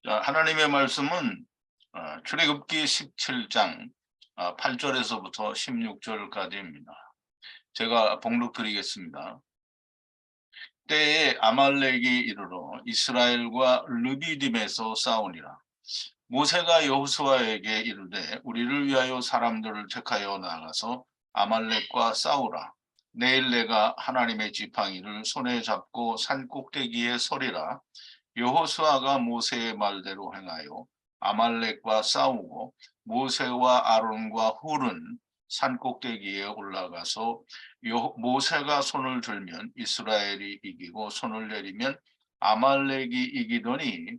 자, 하나님의 말씀은 출애굽기 17장 8절에서부터 16절까지입니다. 제가 봉독드리겠습니다. 때에 아말렉이 이르러 이스라엘과 르비딤에서 싸우니라. 모세가 여호수아에게 이르되 우리를 위하여 사람들을 택하여 나가서 아말렉과 싸우라. 내일 내가 하나님의 지팡이를 손에 잡고 산 꼭대기에 서리라. 여호수아가 모세의 말대로 행하여 아말렉과 싸우고 모세와 아론과 훌은 산 꼭대기에 올라가서 모세가 손을 들면 이스라엘이 이기고 손을 내리면 아말렉이 이기더니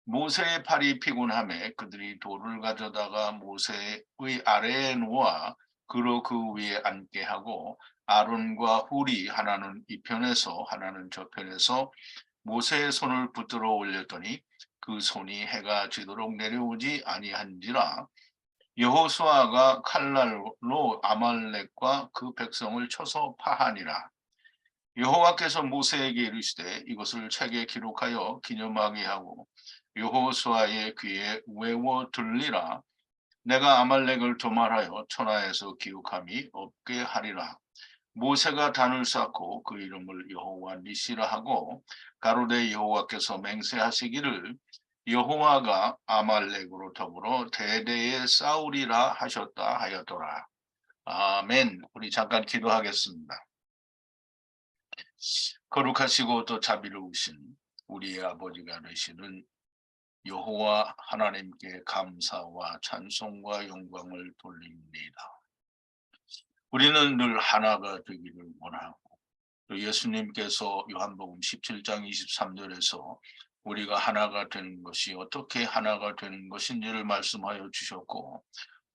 모세의 팔이 피곤하매 그들이 돌을 가져다가 모세의 아래에 놓아 그로 그 위에 앉게 하고 아론과 훌이 하나는 이 편에서 하나는 저 편에서 모세의 손을 붙들어 올렸더니 그 손이 해가 지도록 내려오지 아니한지라. 여호수아가 칼날로 아말렉과 그 백성을 쳐서 파하니라. 여호와께서 모세에게 이르시되 이것을 책에 기록하여 기념하게 하고 여호수아의 귀에 외워 들리라. 내가 아말렉을 도말하여 천하에서 기억함이 없게 하리라. 모세가 단을 쌓고 그 이름을 여호와 니시라 하고 가로되 여호와께서 맹세하시기를 여호와가 아말렉으로 더불어 대대에 싸우리라 하셨다 하였더라. 아멘. 우리 잠깐 기도하겠습니다. 거룩하시고 또 자비로우신 우리의 아버지가 되시는 여호와 하나님께 감사와 찬송과 영광을 돌립니다. 우리는 늘 하나가 되기를 원하고 또 예수님께서 요한복음 17장 23절에서 우리가 하나가 되는 것이 어떻게 하나가 되는 것인지를 말씀하여 주셨고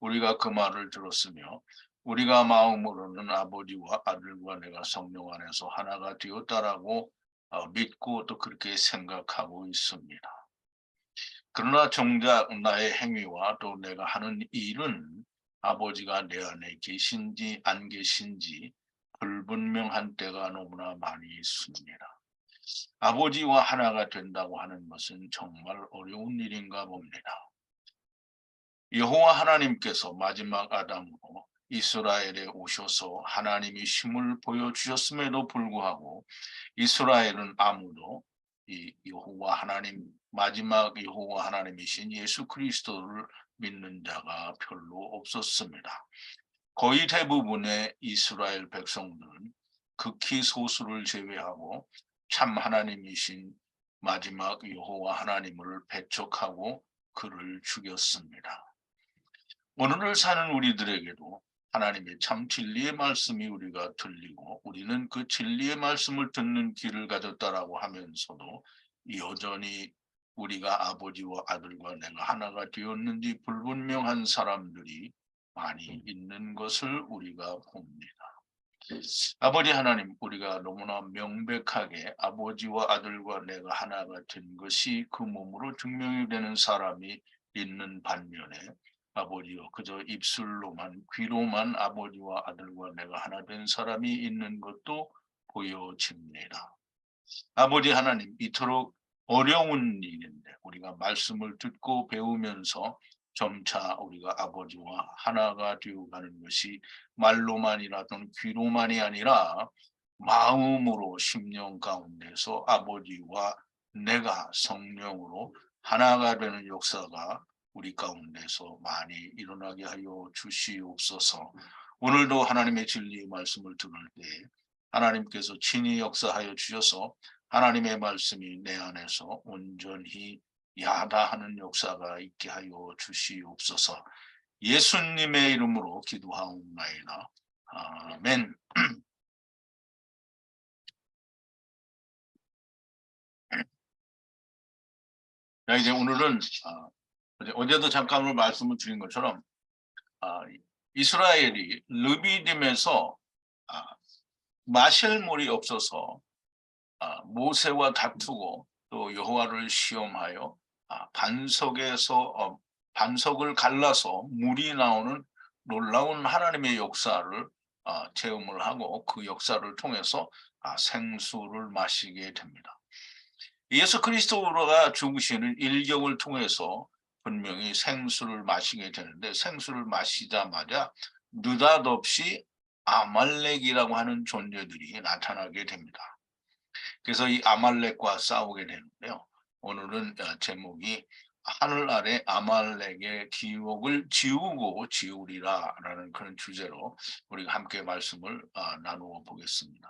우리가 그 말을 들었으며 우리가 마음으로는 아버지와 아들과 내가 성령 안에서 하나가 되었다라고 믿고 또 그렇게 생각하고 있습니다. 그러나 정작 나의 행위와 또 내가 하는 일은 아버지가 내 안에 계신지 안 계신지 불분명한 때가 너무나 많이 있습니다. 아버지와 하나가 된다고 하는 것은 정말 어려운 일인가 봅니다. 여호와 하나님께서 마지막 아담으로 이스라엘에 오셔서 하나님이 힘을 보여주셨음에도 불구하고 이스라엘은 아무도 이 여호와 하나님 마지막 여호와 하나님이신 예수 그리스도를 믿는 자가 별로 없었습니다. 거의 대부분의 이스라엘 백성들은 극히 소수를 제외하고 참 하나님이신 마지막 여호와 하나님을 배척하고 그를 죽였습니다. 오늘을 사는 우리들에게도 하나님의 참 진리의 말씀이 우리가 들리고 우리는 그 진리의 말씀을 듣는 귀를 가졌다라고 하면서도 여전히 우리가 아버지와 아들과 내가 하나가 되었는지 불분명한 사람들이 많이 있는 것을 우리가 봅니다. 아버지 하나님, 우리가 너무나 명백하게 아버지와 아들과 내가 하나가 된 것이 그 몸으로 증명이 되는 사람이 있는 반면에 아버지여 그저 입술로만 귀로만 아버지와 아들과 내가 하나 된 사람이 있는 것도 보여집니다. 아버지 하나님, 이토록 어려운 일인데 우리가 말씀을 듣고 배우면서 점차 우리가 아버지와 하나가 되어가는 것이 말로만이라 또는 귀로만이 아니라 마음으로 심령 가운데서 아버지와 내가 성령으로 하나가 되는 역사가 우리 가운데서 많이 일어나게 하여 주시옵소서. 오늘도 하나님의 진리의 말씀을 들을 때 하나님께서 친히 역사하여 주셔서 하나님의 말씀이 내 안에서 온전히 야다하는 역사가 있게 하여 주시옵소서. 예수님의 이름으로 기도하옵나이다. 아멘. 자, 이제 오늘은 어제도 잠깐 말씀을 드린 것처럼 이스라엘이 르비딤에서 마실 물이 없어서 모세와 다투고 또 여호와를 시험하여 반석에서 반석을 갈라서 물이 나오는 놀라운 하나님의 역사를 체험을 하고 그 역사를 통해서 생수를 마시게 됩니다. 예수 그리스도가 죽으시는 일경을 통해서 분명히 생수를 마시게 되는데 생수를 마시자마자 느닷없이 아말렉이라고 하는 존재들이 나타나게 됩니다. 그래서 이 아말렉과 싸우게 되는데요. 오늘은 제목이 하늘 아래 아말렉의 기록을 지우고 지우리라라는 그런 주제로 우리가 함께 말씀을 나누어 보겠습니다.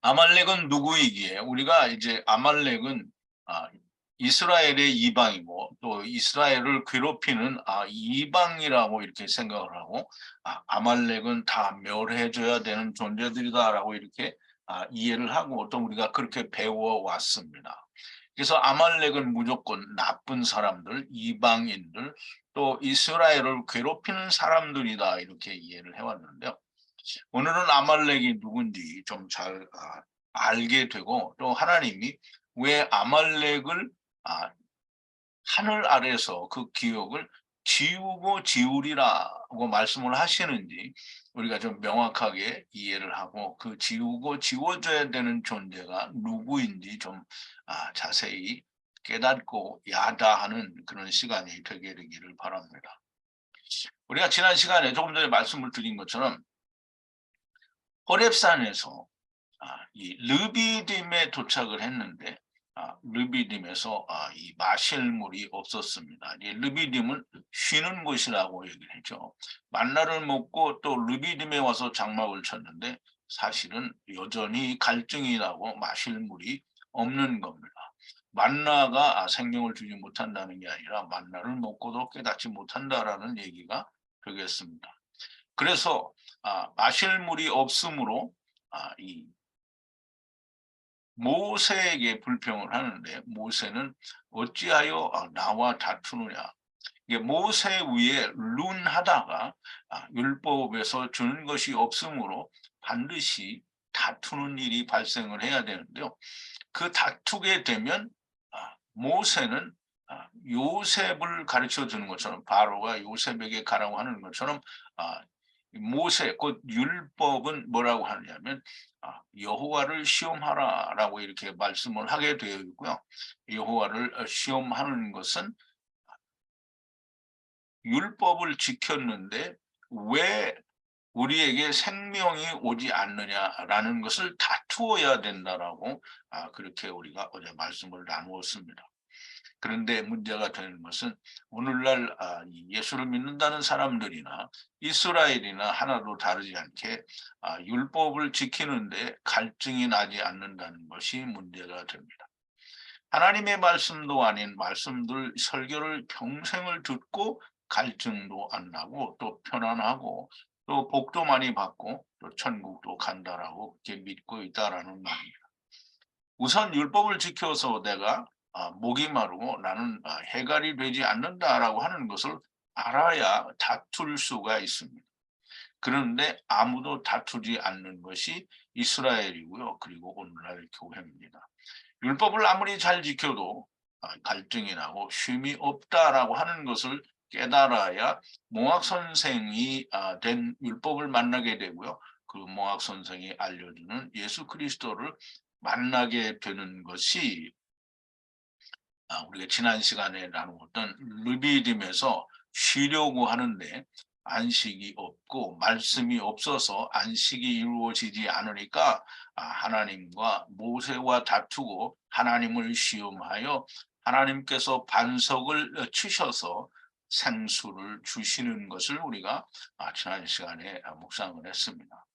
아말렉은 누구이기에 우리가 이제 아말렉은 이스라엘의 이방이고 또 이스라엘을 괴롭히는 이방이라고 이렇게 생각을 하고 아말렉은 다 멸해줘야 되는 존재들이다라고 이렇게 이해를 하고 또 우리가 그렇게 배워왔습니다. 그래서 아말렉은 무조건 나쁜 사람들, 이방인들, 또 이스라엘을 괴롭히는 사람들이다 이렇게 이해를 해왔는데요. 오늘은 아말렉이 누군지 좀 잘 알게 되고 또 하나님이 왜 아말렉을 하늘 아래에서 그 기억을 지우고 지우리라고 말씀을 하시는지 우리가 좀 명확하게 이해를 하고 그 지우고 지워져야 되는 존재가 누구인지 좀 자세히 깨닫고 야다하는 그런 시간이 되게 되기를 바랍니다. 우리가 지난 시간에 조금 전에 말씀을 드린 것처럼 호렙산에서 이 르비딤에 도착을 했는데 르비딤에서 이 마실 물이 없었습니다. 이 르비딤은 쉬는 곳이라고 얘기를 했죠. 만나를 먹고 또 르비딤에 와서 장막을 쳤는데 사실은 여전히 갈증이 나고 마실 물이 없는 겁니다. 만나가 생명을 주지 못한다는 게 아니라 만나를 먹고도 깨닫지 못한다라는 얘기가 되겠습니다. 그래서 마실 물이 없으므로 이 모세에게 불평을 하는데 모세는 어찌하여 나와 다투느냐. 이게 모세 위에 룬하다가 율법에서 주는 것이 없으므로 반드시 다투는 일이 발생을 해야 되는데요. 그 다투게 되면 모세는 요셉을 가르쳐 주는 것처럼 바로가 요셉에게 가라고 하는 것처럼 모세 곧 율법은 뭐라고 하느냐면 여호와를 시험하라라고 이렇게 말씀을 하게 되어 있고요. 여호와를 시험하는 것은 율법을 지켰는데 왜 우리에게 생명이 오지 않느냐라는 것을 다투어야 된다라고 그렇게 우리가 어제 말씀을 나누었습니다. 그런데 문제가 되는 것은 오늘날 예수를 믿는다는 사람들이나 이스라엘이나 하나도 다르지 않게 율법을 지키는데 갈증이 나지 않는다는 것이 문제가 됩니다. 하나님의 말씀도 아닌 말씀들 설교를 평생을 듣고 갈증도 안 나고 또 편안하고 또 복도 많이 받고 또 천국도 간다라고 그렇게 믿고 있다라는 말입니다. 우선 율법을 지켜서 내가 목이 마르고 나는 해갈이 되지 않는다라고 하는 것을 알아야 다툴 수가 있습니다. 그런데 아무도 다투지 않는 것이 이스라엘이고요. 그리고 오늘날 교회입니다. 율법을 아무리 잘 지켜도 갈증이 나고 쉼이 없다라고 하는 것을 깨달아야 몽학 선생이 된 율법을 만나게 되고요. 그 몽학 선생이 알려주는 예수 그리스도를 만나게 되는 것이 우리가 지난 시간에 나누었던 르비딤에서 쉬려고 하는데 안식이 없고 말씀이 없어서 안식이 이루어지지 않으니까 하나님과 모세와 다투고 하나님을 시험하여 하나님께서 반석을 치셔서 생수를 주시는 것을 우리가 지난 시간에 묵상을 했습니다.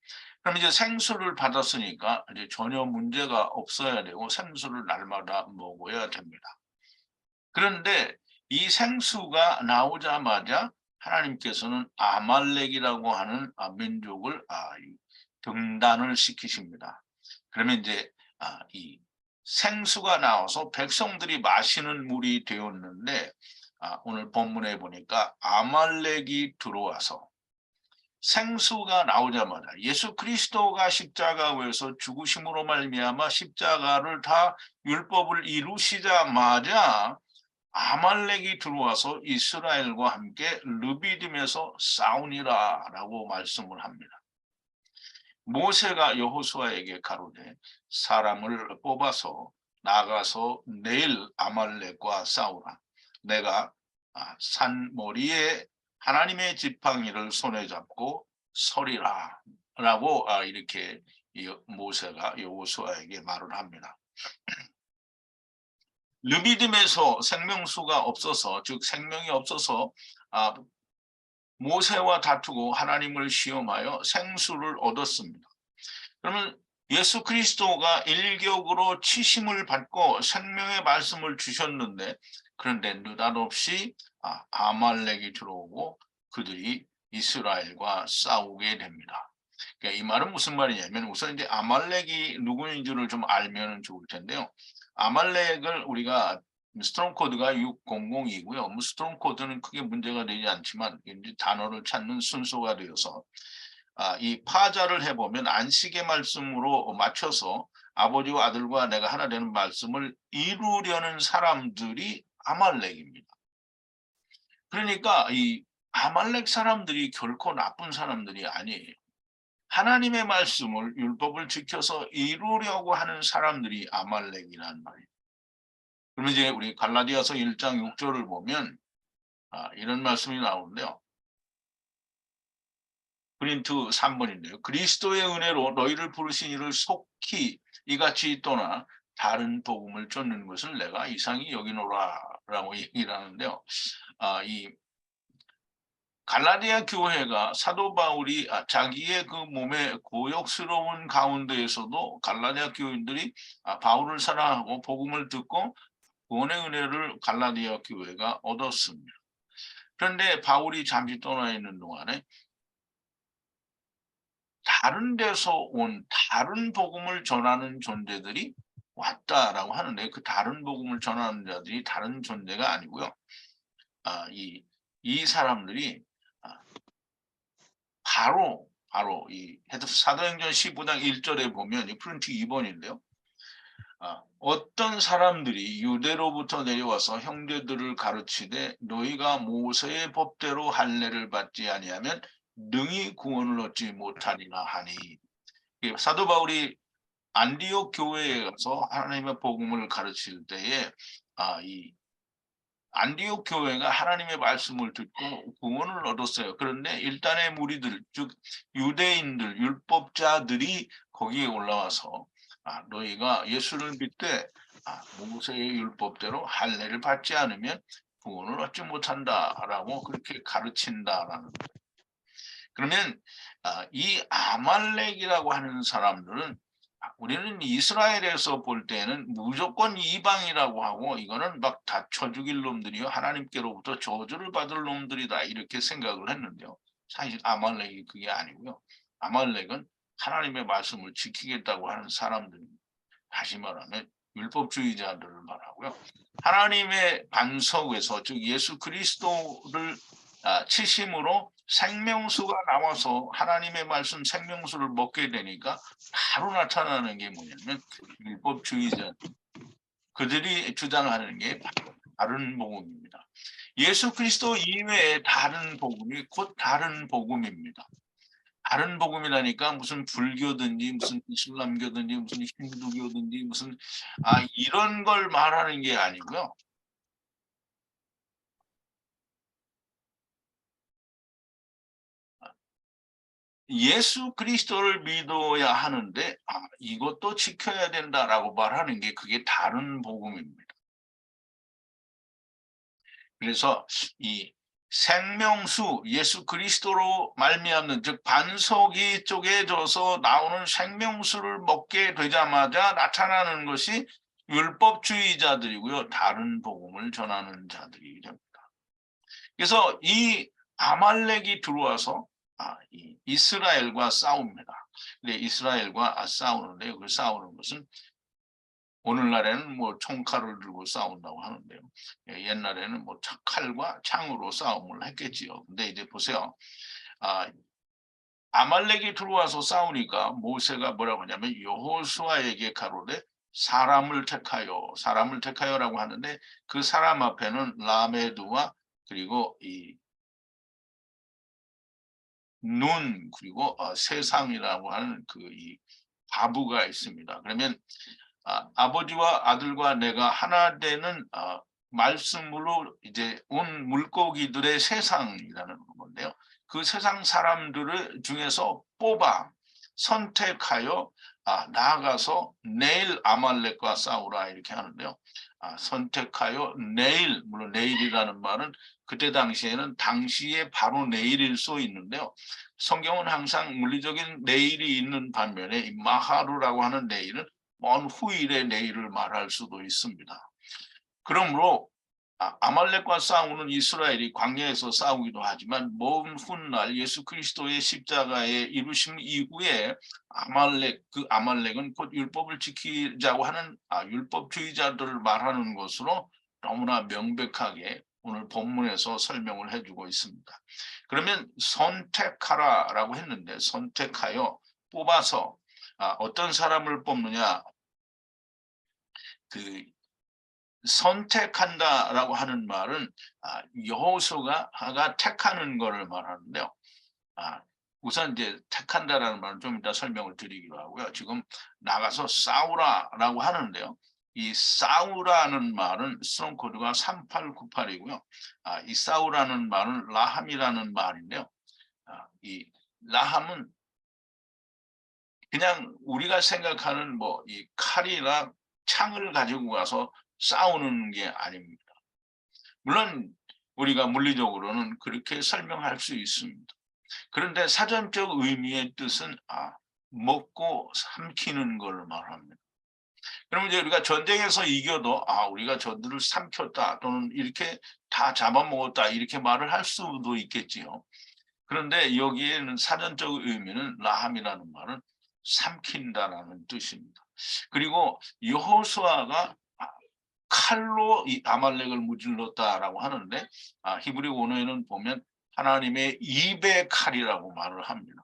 그럼 이제 생수를 받았으니까 이제 전혀 문제가 없어야 되고 생수를 날마다 먹어야 됩니다. 그런데 이 생수가 나오자마자 하나님께서는 아말렉이라고 하는 민족을 등단을 시키십니다. 그러면 이제 이 생수가 나와서 백성들이 마시는 물이 되었는데 오늘 본문에 보니까 아말렉이 들어와서 생수가 나오자마자 예수 그리스도가 십자가에서 죽으심으로 말미암아 십자가를 다 율법을 이루시자마자 아말렉이 들어와서 이스라엘과 함께 르비딤에서 싸우니라라고 말씀을 합니다. 모세가 여호수아에게 가로되 사람을 뽑아서 나가서 내일 아말렉과 싸우라. 내가 산 머리에 하나님의 지팡이를 손에 잡고 서리라 라고 이렇게 모세가 여호수아에게 말을 합니다. 르비딤에서 생명수가 없어서, 즉 생명이 없어서 모세와 다투고 하나님을 시험하여 생수를 얻었습니다. 그러면 예수 그리스도가 일격으로 치심을 받고 생명의 말씀을 주셨는데, 그런데 느닷없이 아말렉이 들어오고 그들이 이스라엘과 싸우게 됩니다. 그러니까 이 말은 무슨 말이냐면, 우선 이제 아말렉이 누구인지를 좀 알면 좋을 텐데요. 아말렉을 우리가 스트롱 코드가 600이고요. 스트롱 코드는 크게 문제가 되지 않지만 이제 단어를 찾는 순서가 되어서 이 파자를 해보면 안식의 말씀으로 맞춰서 아버지와 아들과 내가 하나 되는 말씀을 이루려는 사람들이 아말렉입니다. 그러니까 이 아말렉 사람들이 결코 나쁜 사람들이 아니에요. 하나님의 말씀을, 율법을 지켜서 이루려고 하는 사람들이 아말렉이란 말이에요. 그러면 이제 우리 갈라디아서 1장 6절을 보면 이런 말씀이 나오는데요. 고린트 3번인데요. 그리스도의 은혜로 너희를 부르신 이를 속히 이같이 떠나 다른 복음을 쫓는 것을 내가 이상히 여기노라라고 얘기를 하는데요. 이 갈라디아 교회가 사도 바울이 자기의 그 몸의 고역스러운 가운데에서도 갈라디아 교인들이 바울을 사랑하고 복음을 듣고 구원의 은혜를 갈라디아 교회가 얻었습니다. 그런데 바울이 잠시 떠나 있는 동안에 다른 데서 온 다른 복음을 전하는 존재들이 왔다라고 하는데, 그 다른 복음을 전하는 자들이 다른 존재가 아니고요. 이 사람들이 바로 이 사도행전 15장 1절에 보면 프린트 2번인데요. 어떤 사람들이 유대로부터 내려와서 형제들을 가르치되 너희가 모세의 법대로 할례를 받지 아니하면 능히 구원을 얻지 못하리라 하니, 사도 바울이 안디옥 교회에 가서 하나님의 복음을 가르칠 때에 이 안디옥 교회가 하나님의 말씀을 듣고 구원을 얻었어요. 그런데 일단의 무리들, 즉 유대인들, 율법자들이 거기에 올라와서 너희가 예수를 믿되 모세의 율법대로 할례를 받지 않으면 구원을 얻지 못한다라고 그렇게 가르친다라는 거예요. 그러면 이 아말렉이라고 하는 사람들은 우리는 이스라엘에서 볼 때는 무조건 이방이라고 하고 이거는 막 다 쳐 죽일 놈들이요, 하나님께로부터 저주를 받을 놈들이다, 이렇게 생각을 했는데요. 사실 아말렉이 그게 아니고요. 아말렉은 하나님의 말씀을 지키겠다고 하는 사람들입니다. 다시 말하면 율법주의자들을 말하고요. 하나님의 반석에서, 즉 예수 그리스도를 치심으로 생명수가 나와서 하나님의 말씀 생명수를 먹게 되니까 바로 나타나는 게 뭐냐면 율법주의자, 그들이 주장하는 게 다른 복음입니다. 예수 그리스도 이외에 다른 복음이 곧 다른 복음입니다. 다른 복음이라니까 무슨 불교든지 무슨 이슬람교든지 무슨 힌두교든지 무슨 이런 걸 말하는 게 아니고요. 예수 그리스도를 믿어야 하는데 이것도 지켜야 된다라고 말하는 게 그게 다른 복음입니다. 그래서 이 생명수, 예수 그리스도로 말미암는, 즉 반석이 쪼개져서 나오는 생명수를 먹게 되자마자 나타나는 것이 율법주의자들이고요. 다른 복음을 전하는 자들이 됩니다. 그래서 이 아말렉이 들어와서 이 이스라엘과 싸웁니다. 근데 이스라엘과 싸우는데, 그 싸우는 것은 오늘날에는 뭐 총칼을 들고 싸운다고 하는데요. 옛날에는 뭐 칼과 창으로 싸움을 했겠지요. 근데 이제 보세요. 아말렉이 들어와서 싸우니까 모세가 뭐라고 하냐면 여호수아에게 가로되 사람을 택하여라고 하는데, 그 사람 앞에는 라메드와 그리고 이 눈, 그리고 세상이라고 하는 그 이 가부가 있습니다. 그러면 아버지와 아들과 내가 하나 되는 말씀으로 이제 온 물고기들의 세상이라는 건데요. 그 세상 사람들을 중에서 뽑아 선택하여 나아가서 내일 아말렉과 싸우라 이렇게 하는데요. 선택하여 내일, 물론 내일이라는 말은 그때 당시에는 당시에 바로 내일일 수 있는데요. 성경은 항상 물리적인 내일이 있는 반면에 이 마하루라고 하는 내일은 먼 후일의 내일을 말할 수도 있습니다. 그러므로 아말렉과 싸우는 이스라엘이 광야에서 싸우기도 하지만 먼 훗날 예수 그리스도의 십자가의 이루심 이후에 그 아말렉은 곧 율법을 지키자고 하는 율법주의자들을 말하는 것으로 너무나 명백하게 오늘 본문에서 설명을 해주고 있습니다. 그러면 선택하라라고 했는데 선택하여 뽑아서 어떤 사람을 뽑느냐, 그 선택한다라고 하는 말은 여호수아가 택하는 것을 말하는데요. 우선 이제 택한다라는 말은 좀 이따 설명을 드리기로 하고요. 지금 나가서 싸우라라고 하는데요. 이 싸우라는 말은 스트롱 코드가 3898이고요. 이 싸우라는 말은 라함이라는 말인데요. 이 라함은 그냥 우리가 생각하는 뭐 이 칼이나 창을 가지고 가서 싸우는 게 아닙니다. 물론 우리가 물리적으로는 그렇게 설명할 수 있습니다. 그런데 사전적 의미의 뜻은 먹고 삼키는 걸 말합니다. 그러면 이제 우리가 전쟁에서 이겨도 우리가 저들을 삼켰다 또는 이렇게 다 잡아먹었다 이렇게 말을 할 수도 있겠지요. 그런데 여기에는 사전적 의미는 라함이라는 말은 삼킨다라는 뜻입니다. 그리고 여호수아가 칼로 이 아말렉을 무질렀다라고 하는데 히브리 원어에는 보면 하나님의 입의 칼이라고 말을 합니다.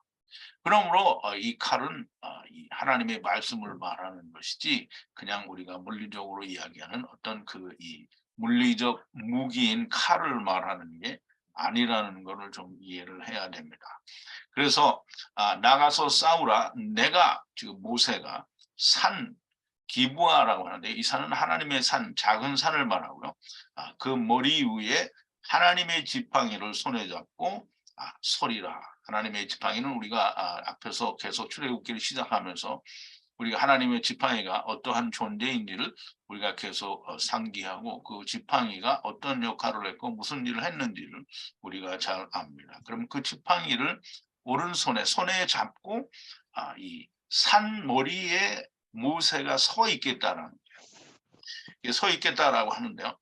그러므로 이 칼은 이 하나님의 말씀을 말하는 것이지 그냥 우리가 물리적으로 이야기하는 어떤 그 이 물리적 무기인 칼을 말하는 게 아니라는 것을 좀 이해를 해야 됩니다. 그래서 나가서 싸우라. 내가 지금 모세가 산 기브아라고 하는데 이 산은 하나님의 산, 작은 산을 말하고요. 그 머리 위에 하나님의 지팡이를 손에 잡고 서리라. 하나님의 지팡이는 우리가 앞에서 계속 출애굽기를 시작하면서 우리가 하나님의 지팡이가 어떠한 존재인지를 우리가 계속 상기하고 그 지팡이가 어떤 역할을 했고 무슨 일을 했는지를 우리가 잘 압니다. 그럼 그 지팡이를 오른손에 손에 잡고 이 산 머리에 모세가 서 있겠다라는 거예요. 서 있겠다라고 하는데요.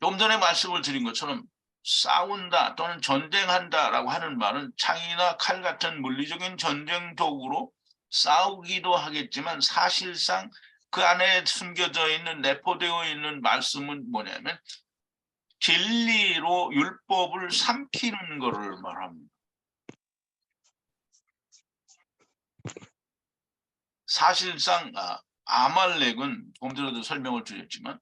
좀 전에 말씀을 드린 것처럼 싸운다 또는 전쟁한다라고 하는 말은 창이나 칼 같은 물리적인 전쟁 도구로 싸우기도 하겠지만 사실상 그 안에 숨겨져 있는 내포되어 있는 말씀은 뭐냐면 진리로 율법을 삼키는 것을 말합니다. 사실상 아말렉은 조금 전에도 설명을 드렸지만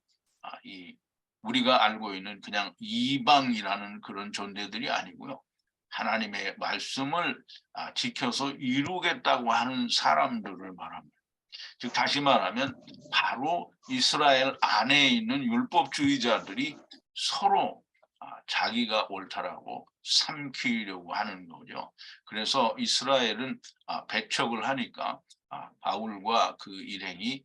우리가 알고 있는 그냥 이방이라는 그런 존재들이 아니고요. 하나님의 말씀을 지켜서 이루겠다고 하는 사람들을 말합니다. 즉 다시 말하면 바로 이스라엘 안에 있는 율법주의자들이 서로 자기가 옳다라고 삼키려고 하는 거죠. 그래서 이스라엘은 배척을 하니까 바울과 그 일행이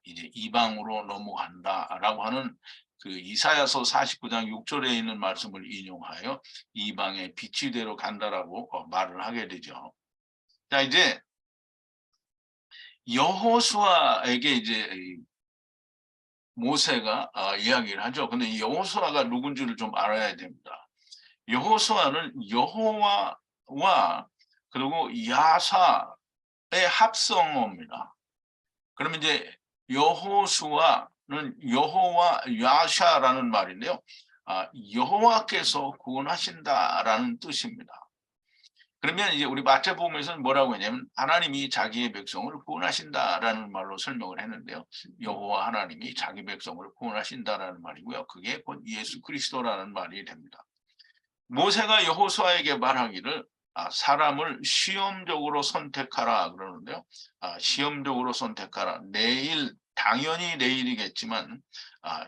이제 이방으로 넘어간다라고 하는 그 이사야서 49장 6절에 있는 말씀을 인용하여 이방의 빛이 되러 간다라고 말을 하게 되죠. 자, 이제 여호수아에게 이제 모세가 이야기를 하죠. 근데 이 여호수아가 누군지를 좀 알아야 됩니다. 여호수아는 여호와와 그리고 야사의 합성어입니다. 그러면 이제 여호수아는 여호와 야샤라는 말인데요. 여호와께서 구원하신다라는 뜻입니다. 그러면 이제 우리 마태복음에서는 뭐라고 했냐면 하나님이 자기의 백성을 구원하신다라는 말로 설명을 했는데요. 여호와 하나님이 자기 백성을 구원하신다라는 말이고요. 그게 곧 예수 그리스도라는 말이 됩니다. 모세가 여호수아에게 말하기를 사람을 시험적으로 선택하라 그러는데요. 시험적으로 선택하라. 내일 당연히 내일이겠지만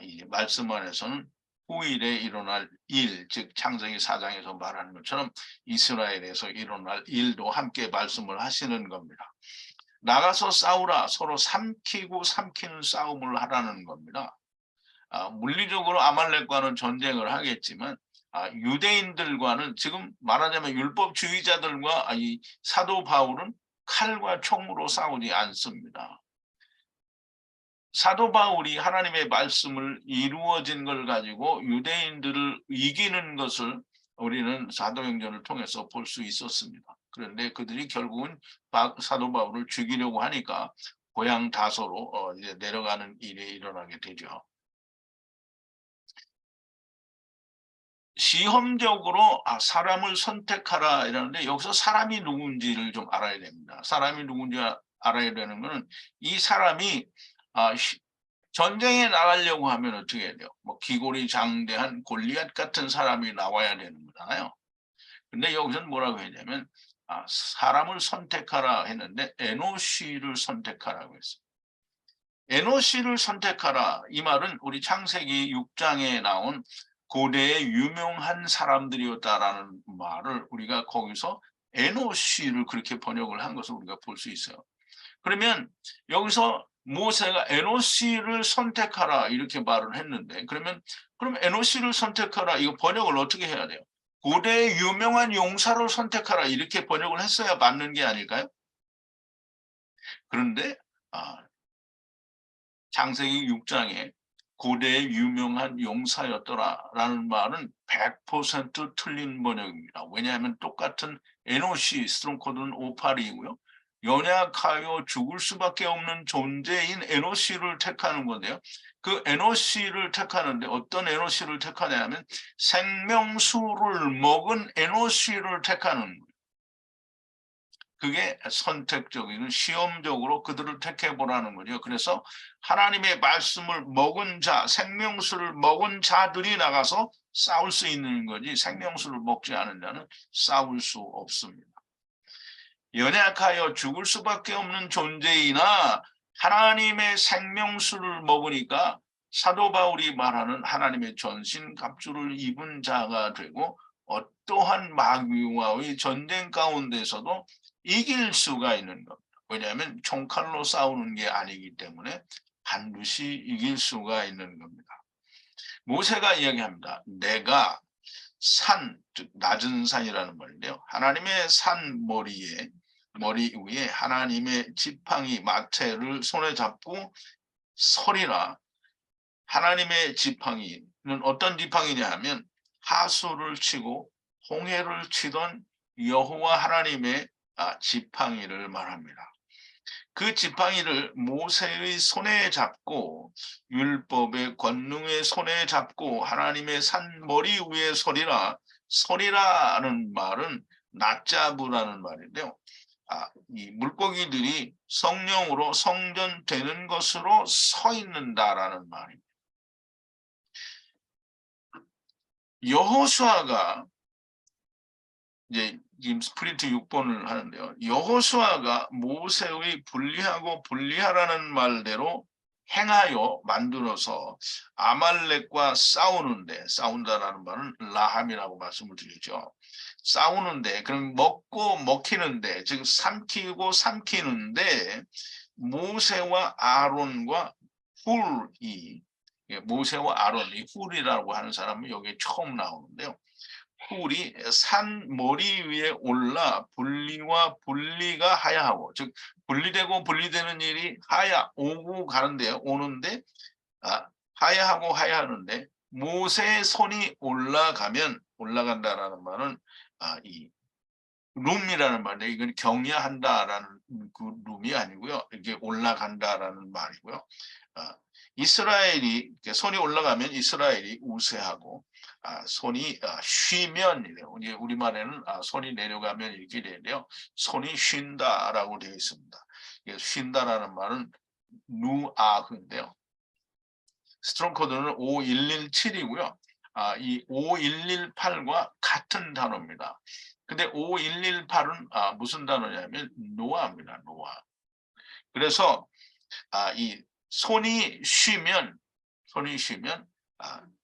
이 말씀 안에서는 후일에 일어날 일, 즉 창세기 4장에서 말하는 것처럼 이스라엘에서 일어날 일도 함께 말씀을 하시는 겁니다. 나가서 싸우라. 서로 삼키고 삼키는 싸움을 하라는 겁니다. 물리적으로 아말렉과는 전쟁을 하겠지만 유대인들과는 지금 말하자면 율법주의자들과 이 사도 바울은 칼과 총으로 싸우지 않습니다. 사도 바울이 하나님의 말씀을 이루어진 걸 가지고 유대인들을 이기는 것을 우리는 사도행전을 통해서 볼 수 있었습니다. 그런데 그들이 결국은 사도 바울을 죽이려고 하니까 고향 다소로 이제 내려가는 일이 일어나게 되죠. 시험적으로 사람을 선택하라 이러는데 여기서 사람이 누군지를 좀 알아야 됩니다. 사람이 누군지 알아야 되는 것은 이 사람이 전쟁에 나가려고 하면 어떻게 해야 돼요? 뭐 기골이 장대한 골리앗 같은 사람이 나와야 되는 거잖아요. 근데 여기서는 뭐라고 했냐면 사람을 선택하라 했는데 에노시를 선택하라고 했어요. 에노시를 선택하라. 이 말은 우리 창세기 6장에 나온 고대의 유명한 사람들이었다라는 말을 우리가 거기서 에노시를 그렇게 번역을 한 것을 우리가 볼 수 있어요. 그러면 여기서 모세가 에노시를 선택하라 이렇게 말을 했는데 그럼 에노시를 선택하라 이거 번역을 어떻게 해야 돼요? 고대의 유명한 용사를 선택하라 이렇게 번역을 했어야 맞는 게 아닐까요? 그런데 창세기 6장에 고대의 유명한 용사였더라라는 말은 100% 틀린 번역입니다. 왜냐하면 똑같은 에노시 스트롱 코드는 58이고요. 연약하여 죽을 수밖에 없는 존재인 에노시를 택하는 건데요. 그 에노시를 택하는데 어떤 에노시를 택하냐면 생명수를 먹은 에노시를 택하는 거예요. 그게 선택적이고 시험적으로 그들을 택해보라는 거죠. 그래서 하나님의 말씀을 먹은 자, 생명수를 먹은 자들이 나가서 싸울 수 있는 거지 생명수를 먹지 않은 자는 싸울 수 없습니다. 연약하여 죽을 수밖에 없는 존재이나 하나님의 생명수를 먹으니까 사도 바울이 말하는 하나님의 전신갑주를 입은 자가 되고 어떠한 마귀와의 전쟁 가운데서도 이길 수가 있는 겁니다. 왜냐하면 총칼로 싸우는 게 아니기 때문에 반드시 이길 수가 있는 겁니다. 모세가 이야기합니다. 내가 산, 즉 낮은 산이라는 말인데요. 하나님의 산 머리 위에 하나님의 지팡이 마태를 손에 잡고 서리라. 하나님의 지팡이는 어떤 지팡이냐 하면 하수를 치고 홍해를 치던 여호와 하나님의 지팡이를 말합니다. 그 지팡이를 모세의 손에 잡고 율법의 권능의 손에 잡고 하나님의 산 머리 위에 서리라는 말은 낮잡으라는 말인데요. 이 물고기들이 성령으로 성전되는 것으로 서 있는다라는 말입니다. 여호수아가 이제 지금 스프린트 6번을 하는데요. 여호수아가 모세의 분리하고 분리하라는 말대로 행하여 만들어서 아말렉과 싸운다라는 말은 라함이라고 말씀을 드리죠. 싸우는데 그럼 먹고 먹히는데 즉 삼키고 삼키는데 모세와 아론과 훌이 모세와 아론이 훌이라고 하는 사람은 여기에 처음 나오는데요. 훌이 산 머리 위에 올라 분리와 분리가 하야하고 즉 분리되고 분리되는 일이 오고 가는데요. 오는데 하야하고 하야하는데 모세의 손이 올라간다라는 말은 이 룸이라는 말인데 이건 격려한다라는 그 룸이 아니고요. 이게 올라간다라는 말이고요. 이스라엘이 손이 올라가면 이스라엘이 우세하고 손이 쉬면 이래요. 이제 우리말에는 손이 내려가면 이렇게 되는데요. 손이 쉰다라고 되어 있습니다. 쉰다라는 말은 누아흐인데요. 스트롱 코드는 5117이고요. 이 5118과 같은 단어입니다. 근데 5118은 무슨 단어냐면 노아입니다. 노아. 그래서 이 손이 쉬면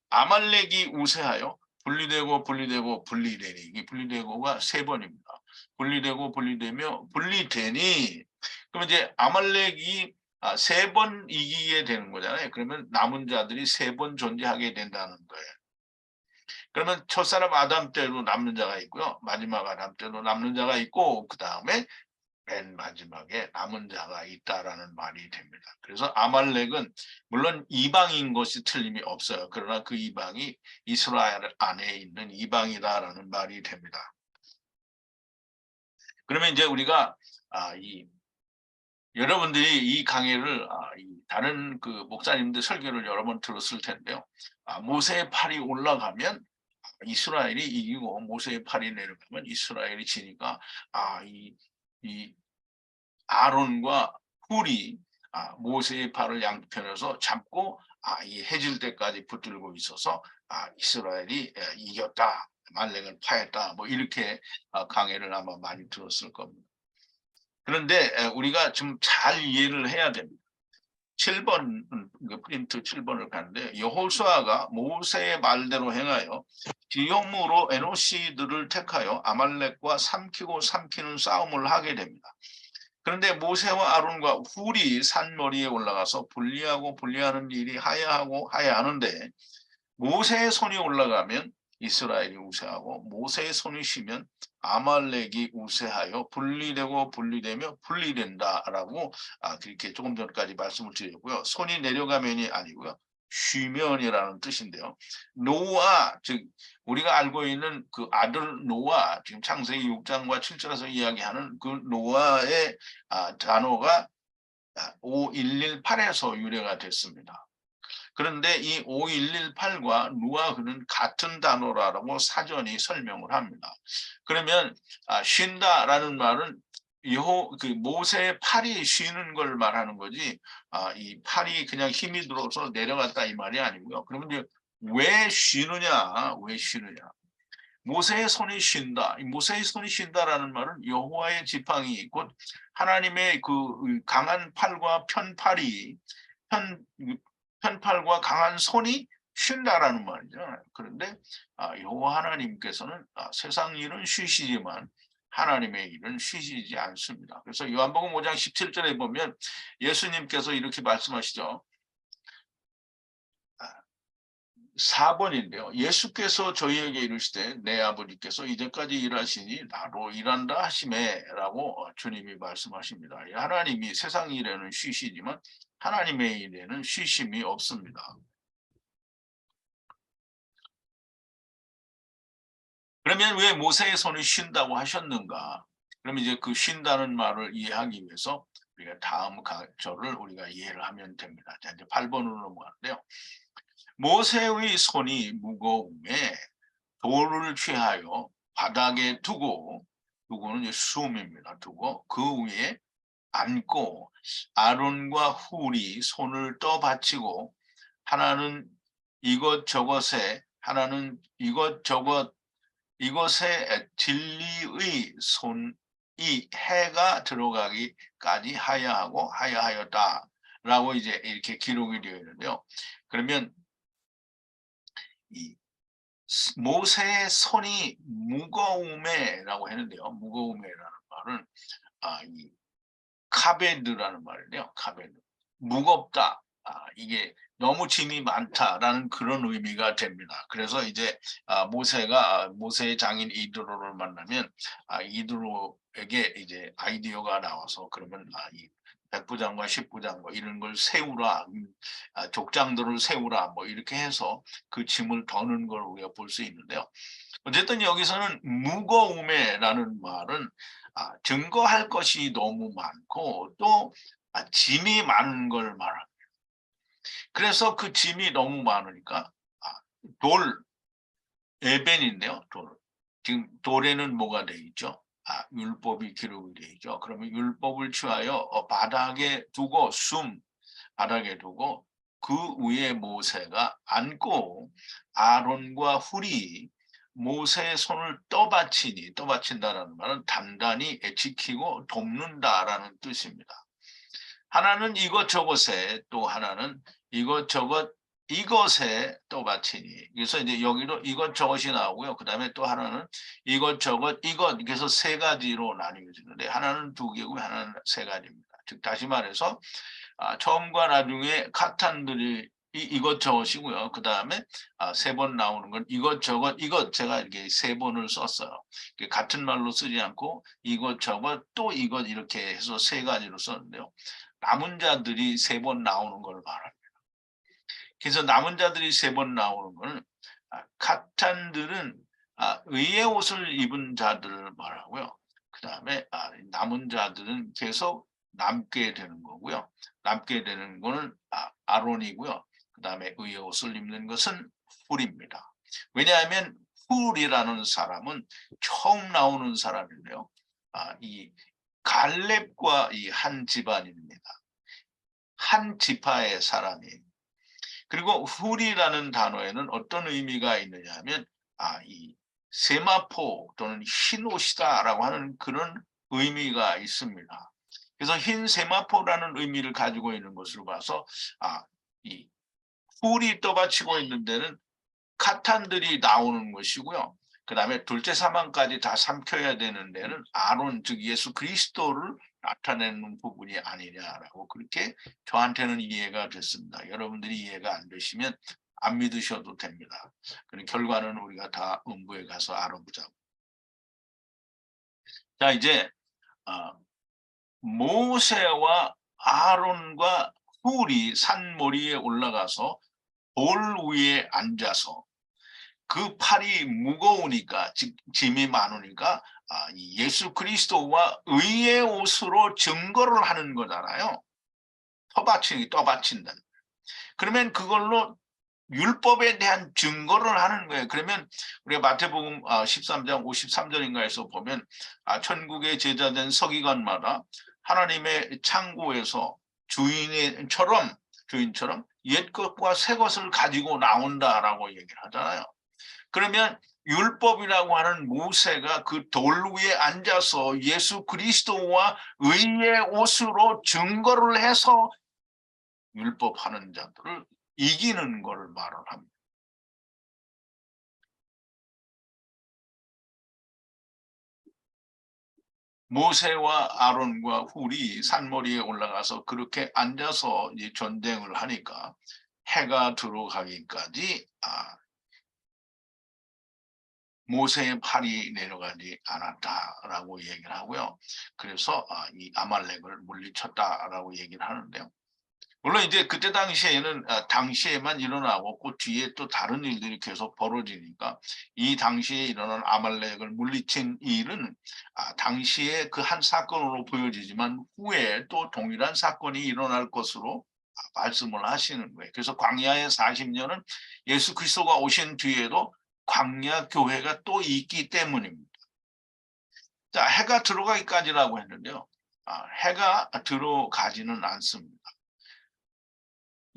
아말렉이 우세하여 분리되고 분리되고 분리되니, 이 분리되고가 세 번입니다. 분리되고 분리되며 분리되니, 그럼 이제 아말렉이 세 번 이기게 되는 거잖아요. 그러면 남은 자들이 세 번 존재하게 된다는 거예요. 그러면 첫사람 아담 때도 남는 자가 있고요. 마지막 아담 때도 남는 자가 있고, 그 다음에 맨 마지막에 남은 자가 있다라는 말이 됩니다. 그래서 아말렉은 물론 이방인 것이 틀림이 없어요. 그러나 그 이방이 이스라엘 안에 있는 이방이다라는 말이 됩니다. 그러면 이제 우리가 여러분들이 이 강의를 다른 그 목사님들 설교를 여러 번 들었을 텐데요. 모세의 팔이 올라가면 이스라엘이 이기고 모세의 팔이 내려가면 이스라엘이 지니까 이 아론과 훌이 모세의 팔을 양편에서 잡고 이 해질 때까지 붙들고 있어서 이스라엘이 이겼다, 말렉을 파했다, 뭐 이렇게 강해를 아마 많이 들었을 겁니다. 그런데 우리가 좀 잘 이해를 해야 됩니다. 7번 프린트 7번을 가는데, 여호수아가 모세의 말대로 행하여 기업으로 에노시들을 택하여 아말렉과 삼키고 삼키는 싸움을 하게 됩니다. 그런데 모세와 아론과 훌이 산머리에 올라가서 분리하고 분리하는 일이 하야하고 하야하는데, 모세의 손이 올라가면 이스라엘이 우세하고 모세의 손이 쉬면 아말렉이 우세하여 분리되고 분리되며 분리된다라고 그렇게 조금 전까지 말씀을 드렸고요. 손이 내려가면이 아니고요, 쉬면이라는 뜻인데요. 노아, 즉 우리가 알고 있는 그 아들 노아, 지금 창세기 6장과 7장에서 이야기하는 그 노아의 단어가 5118에서 유래가 됐습니다. 그런데 이 5118과 누아흐는 같은 단어라고 사전이 설명을 합니다. 그러면 쉰다라는 말은 그 모세의 팔이 쉬는 걸 말하는 거지, 이 팔이 그냥 힘이 들어서 내려갔다 이 말이 아니고요. 그러면 이제 왜 쉬느냐, 왜 쉬느냐? 모세의 손이 쉰다. 모세의 손이 쉰다라는 말은 여호와의 지팡이, 곧 하나님의 그 강한 팔과 편팔과 강한 손이 쉰다라는 말이죠. 그런데 여호와 하나님께서는 세상 일은 쉬시지만 하나님의 일은 쉬시지 않습니다. 그래서 요한복음 5장 17절에 보면 예수님께서 이렇게 말씀하시죠. 4번인데요. 예수께서 저희에게 이르시되 내 아버지께서 이제까지 일하시니 나도 일한다 하시매라고 주님이 말씀하십니다. 하나님이 세상 일에는 쉬시지만 하나님의 일에는 쉬심이 없습니다. 그러면 왜 모세의 손이 쉰다고 하셨는가? 그러면 이제 그 쉰다는 말을 이해하기 위해서 우리가 다음 절을 우리가 이해를 하면 됩니다. 자, 이제 8번으로 넘어가는데요. 모세의 손이 무거움에 돌을 취하여 바닥에 두고는 이제 수음입니다. 두고 그 위에 앉고 아론과 훌이 손을 떠받치고 하나는 이것저것에 하나는 이것에 진리의 손이 해가 들어가기까지 하야하고 하야하였다라고 이제 이렇게 기록이 되어 있는데요. 그러면 이 모세의 손이 무거움에라고 했는데요. 무거움에라는 말은 이 카베드라는 말이에요. 카베드. 무겁다. 이게 너무 짐이 많다라는 그런 의미가 됩니다. 그래서 이제 모세가 모세의 장인 이드로를 만나면 이드로에게 이제 아이디어가 나와서, 그러면 이 백부장과 십부장과 이런 걸 세우라, 족장들을 세우라, 뭐 이렇게 해서 그 짐을 더는 걸 우리가 볼 수 있는데요. 어쨌든 여기서는 무거움에라는 말은 증거할 것이 너무 많고 또 짐이 많은 걸 말합니다. 그래서 그 짐이 너무 많으니까 돌, 에벤인데요. 돌. 지금 돌에는 뭐가 돼 있죠? 율법이 기록이 돼 있죠. 그러면 율법을 취하여 바닥에 두고 바닥에 두고 그 위에 모세가 앉고 아론과 훌이 모세의 손을 떠받친다라는 말은 단단히 지키고 돕는다라는 뜻입니다. 하나는 이것저것에, 또 하나는 이것저것 이것에 떠받치니. 그래서 이제 여기도 이것저것이 나오고요. 그 다음에 또 하나는 이것저것 이것. 그래서 세 가지로 나뉘어지는데 하나는 두 개고 하나는 세 가지입니다. 즉 다시 말해서 처음과 나중에 카탄들이 이것저것이고요. 그 다음에 세 번 나오는 건 이것저것 이것. 제가 이렇게 세 번을 썼어요. 같은 말로 쓰지 않고 이것저것 또 이것 이렇게 해서 세 가지로 썼는데요. 남은 자들이 세 번 나오는 걸 말합니다. 그래서 남은 자들이 세 번 나오는 거는 카탄들은 의의 옷을 입은 자들을 말하고요. 그 다음에 남은 자들은 계속 남게 되는 거고요. 남게 되는 거는 아론이고요. 그 다음에 의의 옷을 입는 것은 훌입니다. 왜냐하면 훌이라는 사람은 처음 나오는 사람인데요. 이 갈렙과 이 한 집안입니다. 한 지파의 사람이. 그리고 훌이라는 단어에는 어떤 의미가 있느냐 하면 이 세마포 또는 흰옷이다라고 하는 그런 의미가 있습니다. 그래서 흰 세마포라는 의미를 가지고 있는 것으로 봐서 이 훌이 떠받치고 있는 데는 카탄들이 나오는 것이고요. 그 다음에 둘째 사망까지 다 삼켜야 되는 데는 아론, 즉 예수 그리스도를 나타내는 부분이 아니냐라고 그렇게 저한테는 이해가 됐습니다. 여러분들이 이해가 안 되시면 안 믿으셔도 됩니다. 그런 결과는 우리가 다 음부에 가서 알아보자고. 자, 이제 모세와 아론과 훌이 산머리에 올라가서 돌 위에 앉아서 그 팔이 무거우니까, 짐이 많으니까 예수 그리스도와 의의 옷으로 증거를 하는 거잖아요. 떠받친다. 그러면 그걸로 율법에 대한 증거를 하는 거예요. 그러면 우리가 마태복음 13장 53절인가에서 보면 천국의 제자된 서기관마다 하나님의 창고에서 주인처럼 옛 것과 새 것을 가지고 나온다라고 얘기를 하잖아요. 그러면 율법이라고 하는 모세가 그 돌 위에 앉아서 예수 그리스도와 의의 옷으로 증거를 해서 율법하는 자들을 이기는 것을 말을 합니다. 모세와 아론과 훌이 산머리에 올라가서 그렇게 앉아서 이제 전쟁을 하니까 해가 들어가기까지 모세의 팔이 내려가지 않았다라고 얘기를 하고요. 그래서 이 아말렉을 물리쳤다라고 얘기를 하는데요. 물론 이제 그때 당시에는 당시에만 일어나고 그 뒤에 또 다른 일들이 계속 벌어지니까 이 당시에 일어난 아말렉을 물리친 일은 당시에 그 한 사건으로 보여지지만 후에 또 동일한 사건이 일어날 것으로 말씀을 하시는 거예요. 그래서 광야의 40년은 예수 그리스도가 오신 뒤에도 광야 교회가 또 있기 때문입니다. 자, 해가 들어가기까지라고 했는데요. 해가 들어가지는 않습니다.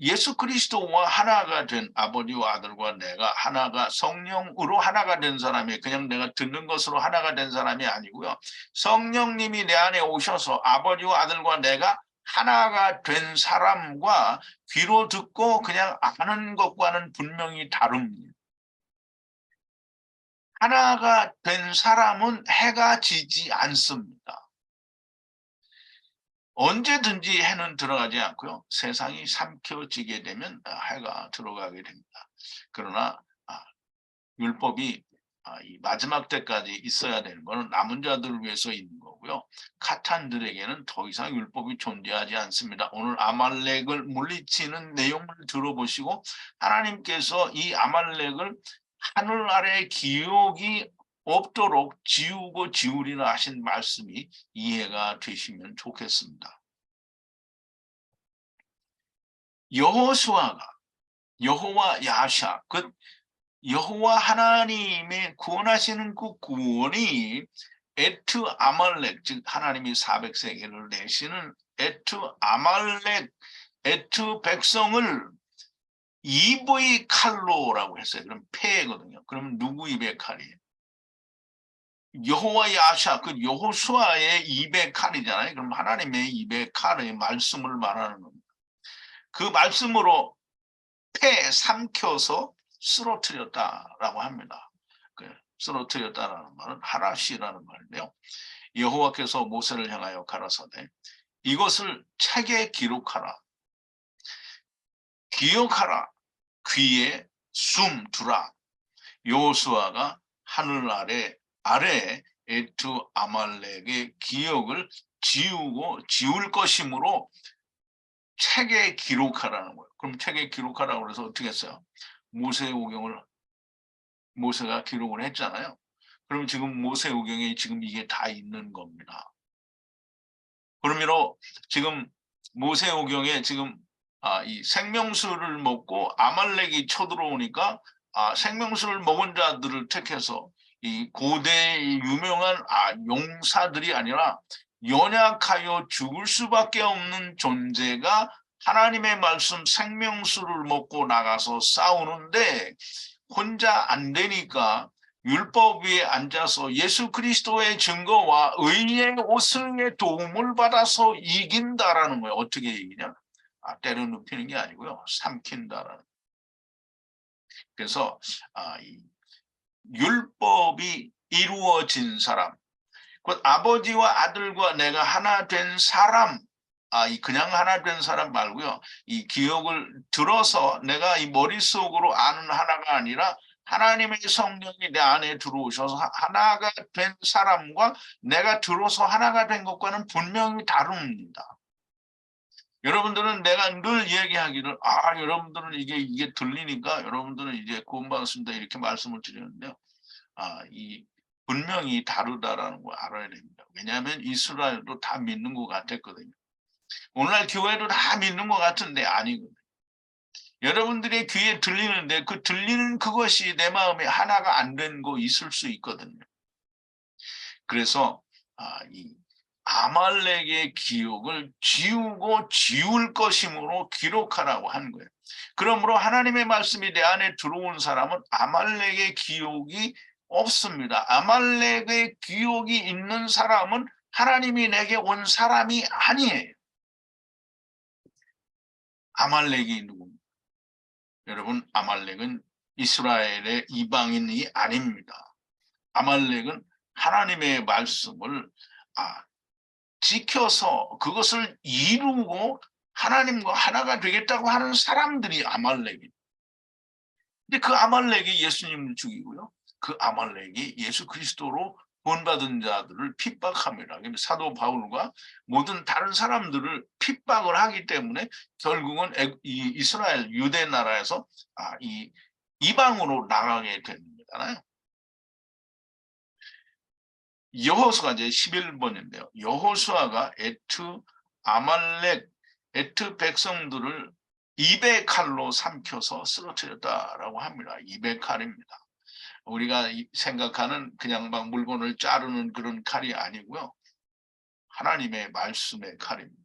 예수 그리스도와 하나가 된 아버지와 아들과 내가 하나가 성령으로 하나가 된 사람이 그냥 내가 듣는 것으로 하나가 된 사람이 아니고요. 성령님이 내 안에 오셔서 아버지와 아들과 내가 하나가 된 사람과 귀로 듣고 그냥 아는 것과는 분명히 다릅니다. 하나가 된 사람은 해가 지지 않습니다. 언제든지 해는 들어가지 않고요. 세상이 삼켜지게 되면 해가 들어가게 됩니다. 그러나 율법이 이 마지막 때까지 있어야 되는 것은 남은 자들을 위해서 있는 거고요. 카탄들에게는 더 이상 율법이 존재하지 않습니다. 오늘 아말렉을 물리치는 내용을 들어보시고 하나님께서 이 아말렉을 하늘 아래 기억이 없도록 지우고 지우리라 하신 말씀이 이해가 되시면 좋겠습니다. 여호수아가 여호와 야샤, 그 여호와 하나님의 구원하시는 그 구원이 에트 아말렉, 즉 하나님이 400세계를 내시는 에트 아말렉, 에트 백성을 입의 칼로라고 했어요. 그럼 폐거든요. 그럼 누구 입의 칼이에요? 여호와 야샤, 그 여호수아의 입의 칼이잖아요. 그럼 하나님의 입의 칼의 말씀을 말하는 겁니다. 그 말씀으로 삼켜서 쓰러뜨렸다라고 합니다. 쓰러뜨렸다라는 말은 하라시라는 말인데요. 여호와께서 모세를 향하여 가라사대 이것을 책에 기록하라. 기억하라. 귀에 숨 두라. 여호수아가 하늘 아래 에투 아말렉의 기억을 지울 것이므로 책에 기록하라는 거예요. 그럼 책에 기록하라고 해서 어떻게 했어요? 모세오경을 모세가 기록을 했잖아요. 그럼 지금 모세오경에 지금 이게 다 있는 겁니다. 그러므로 지금 모세오경에 지금 이 생명수를 먹고 아말렉이 쳐들어오니까 생명수를 먹은 자들을 택해서 이 고대 유명한 용사들이 아니라 연약하여 죽을 수밖에 없는 존재가 하나님의 말씀 생명수를 먹고 나가서 싸우는데 혼자 안 되니까 율법 위에 앉아서 예수 그리스도의 증거와 의의 오승의 도움을 받아서 이긴다라는 거예요. 어떻게 이기냐? 때려 눕히는 게 아니고요. 삼킨다라는. 그래서 이 율법이 이루어진 사람, 곧 아버지와 아들과 내가 하나 된 사람, 그냥 하나 된 사람 말고요. 이 기억을 들어서 내가 이 머릿속으로 아는 하나가 아니라 하나님의 성령이 내 안에 들어오셔서 하나가 된 사람과 내가 들어서 하나가 된 것과는 분명히 다릅니다. 여러분들은 내가 늘 얘기하기를 여러분들은 이게 들리니까 여러분들은 이제 구원받았습니다 이렇게 말씀을 드리는데요. 이 분명히 다르다라는 걸 알아야 됩니다. 왜냐하면 이스라엘도 다 믿는 것 같았거든요. 오늘날 교회도 다 믿는 것 같은데 아니거든요. 여러분들의 귀에 들리는데 그 들리는 그것이 내 마음에 하나가 안 된 거 있을 수 있거든요. 그래서 이 아말렉의 기억을 지울 것이므로 기록하라고 한 거예요. 그러므로 하나님의 말씀이 내 안에 들어온 사람은 아말렉의 기억이 없습니다. 아말렉의 기억이 있는 사람은 하나님이 내게 온 사람이 아니에요. 아말렉이 누굽니까? 여러분, 아말렉은 이스라엘의 이방인이 아닙니다. 아말렉은 하나님의 말씀을 지켜서 그것을 이루고 하나님과 하나가 되겠다고 하는 사람들이 아말렉입니다. 근데 그 아말렉이 예수님을 죽이고요. 그 아말렉이 예수 그리스도로 본받은 자들을 핍박합니다. 사도 바울과 모든 다른 사람들을 핍박을 하기 때문에 결국은 이스라엘 유대 나라에서 이방으로 나가게 됩니다. 여호수아 이제 11번인데요. 여호수아가 에트 백성들을 200칼로 삼켜서 쓰러뜨렸다라고 합니다. 200칼입니다. 우리가 생각하는 그냥 막 물건을 자르는 그런 칼이 아니고요. 하나님의 말씀의 칼입니다.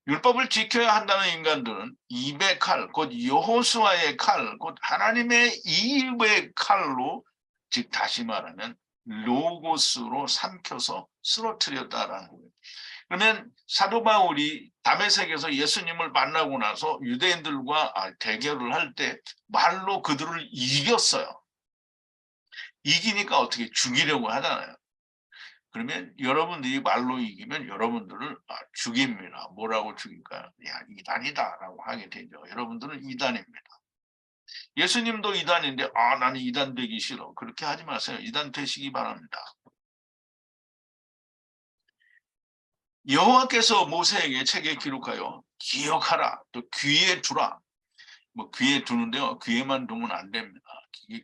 율법을 지켜야 한다는 인간들은 200칼, 곧 여호수아의 칼, 곧 하나님의 입의 칼로, 즉 다시 말하면 로고스로 삼켜서 쓰러뜨렸다라는 거예요. 그러면 사도 바울이 다메섹에서 예수님을 만나고 나서 유대인들과 대결을 할 때 말로 그들을 이겼어요. 이기니까 어떻게 죽이려고 하잖아요. 그러면 여러분들이 말로 이기면 여러분들을 죽입니다. 뭐라고 죽일까요? 이단이다라고 하게 되죠. 여러분들은 이단입니다. 예수님도 이단인데 나는 이단 되기 싫어. 그렇게 하지 마세요. 이단 되시기 바랍니다. 여호와께서 모세에게 책에 기록하여 기억하라. 또 귀에 두라. 뭐 귀에 두는데요. 귀에만 두면 안 됩니다.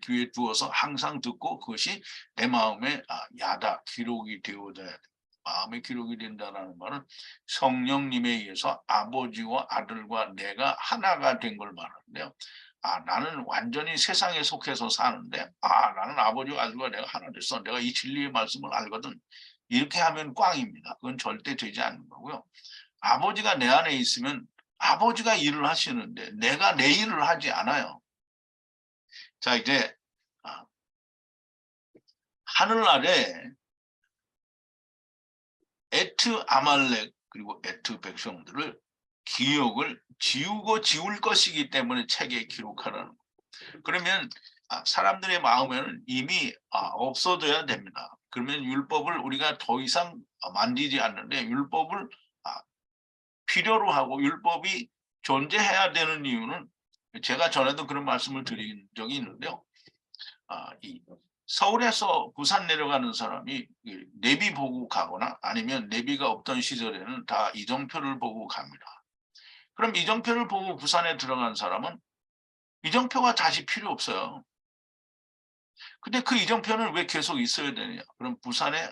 귀에 두어서 항상 듣고 그것이 내 마음에 기록이 되어져야 돼. 마음에 기록이 된다는 말은 성령님에 의해서 아버지와 아들과 내가 하나가 된 걸 말하는데요. 나는 완전히 세상에 속해서 사는데 나는 아버지와 아들과 내가 하나 됐어. 내가 이 진리의 말씀을 알거든. 이렇게 하면 꽝입니다. 그건 절대 되지 않는 거고요. 아버지가 내 안에 있으면 아버지가 일을 하시는데 내가 내 일을 하지 않아요. 자, 이제 하늘 아래 에트 아말렉 그리고 에트 백성들을 기억을 지우고 지울 것이기 때문에 책에 기록하라는 거예요. 그러면 사람들의 마음에는 이미 없어져야 됩니다. 그러면 율법을 우리가 더 이상 만지지 않는데, 율법을 필요로 하고 율법이 존재해야 되는 이유는, 제가 전에도 그런 말씀을 드린 적이 있는데요. 이 서울에서 부산 내려가는 사람이 내비 보고 가거나 아니면 내비가 없던 시절에는 다 이정표를 보고 갑니다. 그럼 이정표를 보고 부산에 들어간 사람은 이정표가 다시 필요 없어요. 근데 그 이정표는 왜 계속 있어야 되느냐? 그럼 부산에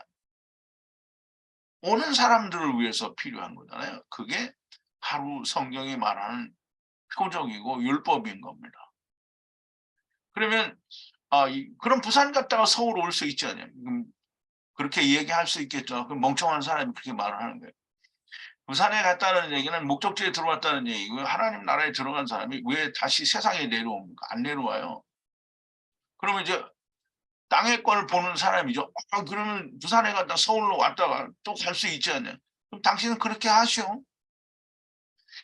오는 사람들을 위해서 필요한 거잖아요. 그게 바로 성경이 말하는 표적이고 율법인 겁니다. 그러면 그럼 부산 갔다가 서울 올 수 있지 않냐? 그렇게 얘기할 수 있겠죠. 그 멍청한 사람이 그렇게 말을 하는 거예요. 부산에 갔다는 얘기는 목적지에 들어왔다는 얘기고요. 하나님 나라에 들어간 사람이 왜 다시 세상에 내려옵니까? 안 내려와요. 그러면 이제 땅의 걸 보는 사람이죠. 그러면 부산에 갔다 서울로 왔다가 또 갈 수 있지 않냐? 그럼 당신은 그렇게 하시오.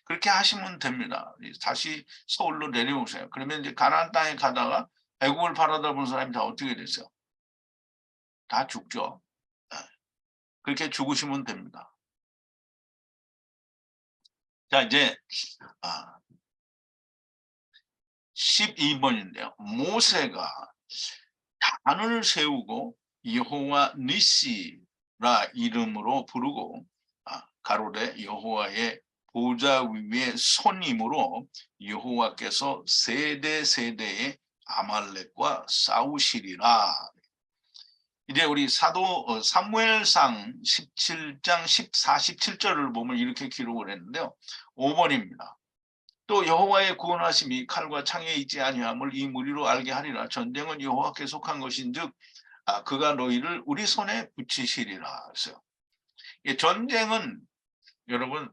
그렇게 하시면 됩니다. 다시 서울로 내려오세요. 그러면 이제 가나안 땅에 가다가 애국을 바라다 본 사람이 다 어떻게 됐어요? 다 죽죠. 그렇게 죽으시면 됩니다. 자, 이제 12번인데요. 모세가 단을 세우고 여호와 니시라 이름으로 부르고 가로되 여호와의 보좌 위에 손님으로 여호와께서 세대 세대에 아말렉과 싸우시리라. 이제 우리 사도 사무엘상 17장 14, 17절을 보면 이렇게 기록을 했는데요. 5번입니다. 또 여호와의 구원하심이 칼과 창에 있지 아니함을 이 무리로 알게 하리라. 전쟁은 여호와께 속한 것인즉 그가 너희를 우리 손에 붙이시리라 했어요. 전쟁은 여러분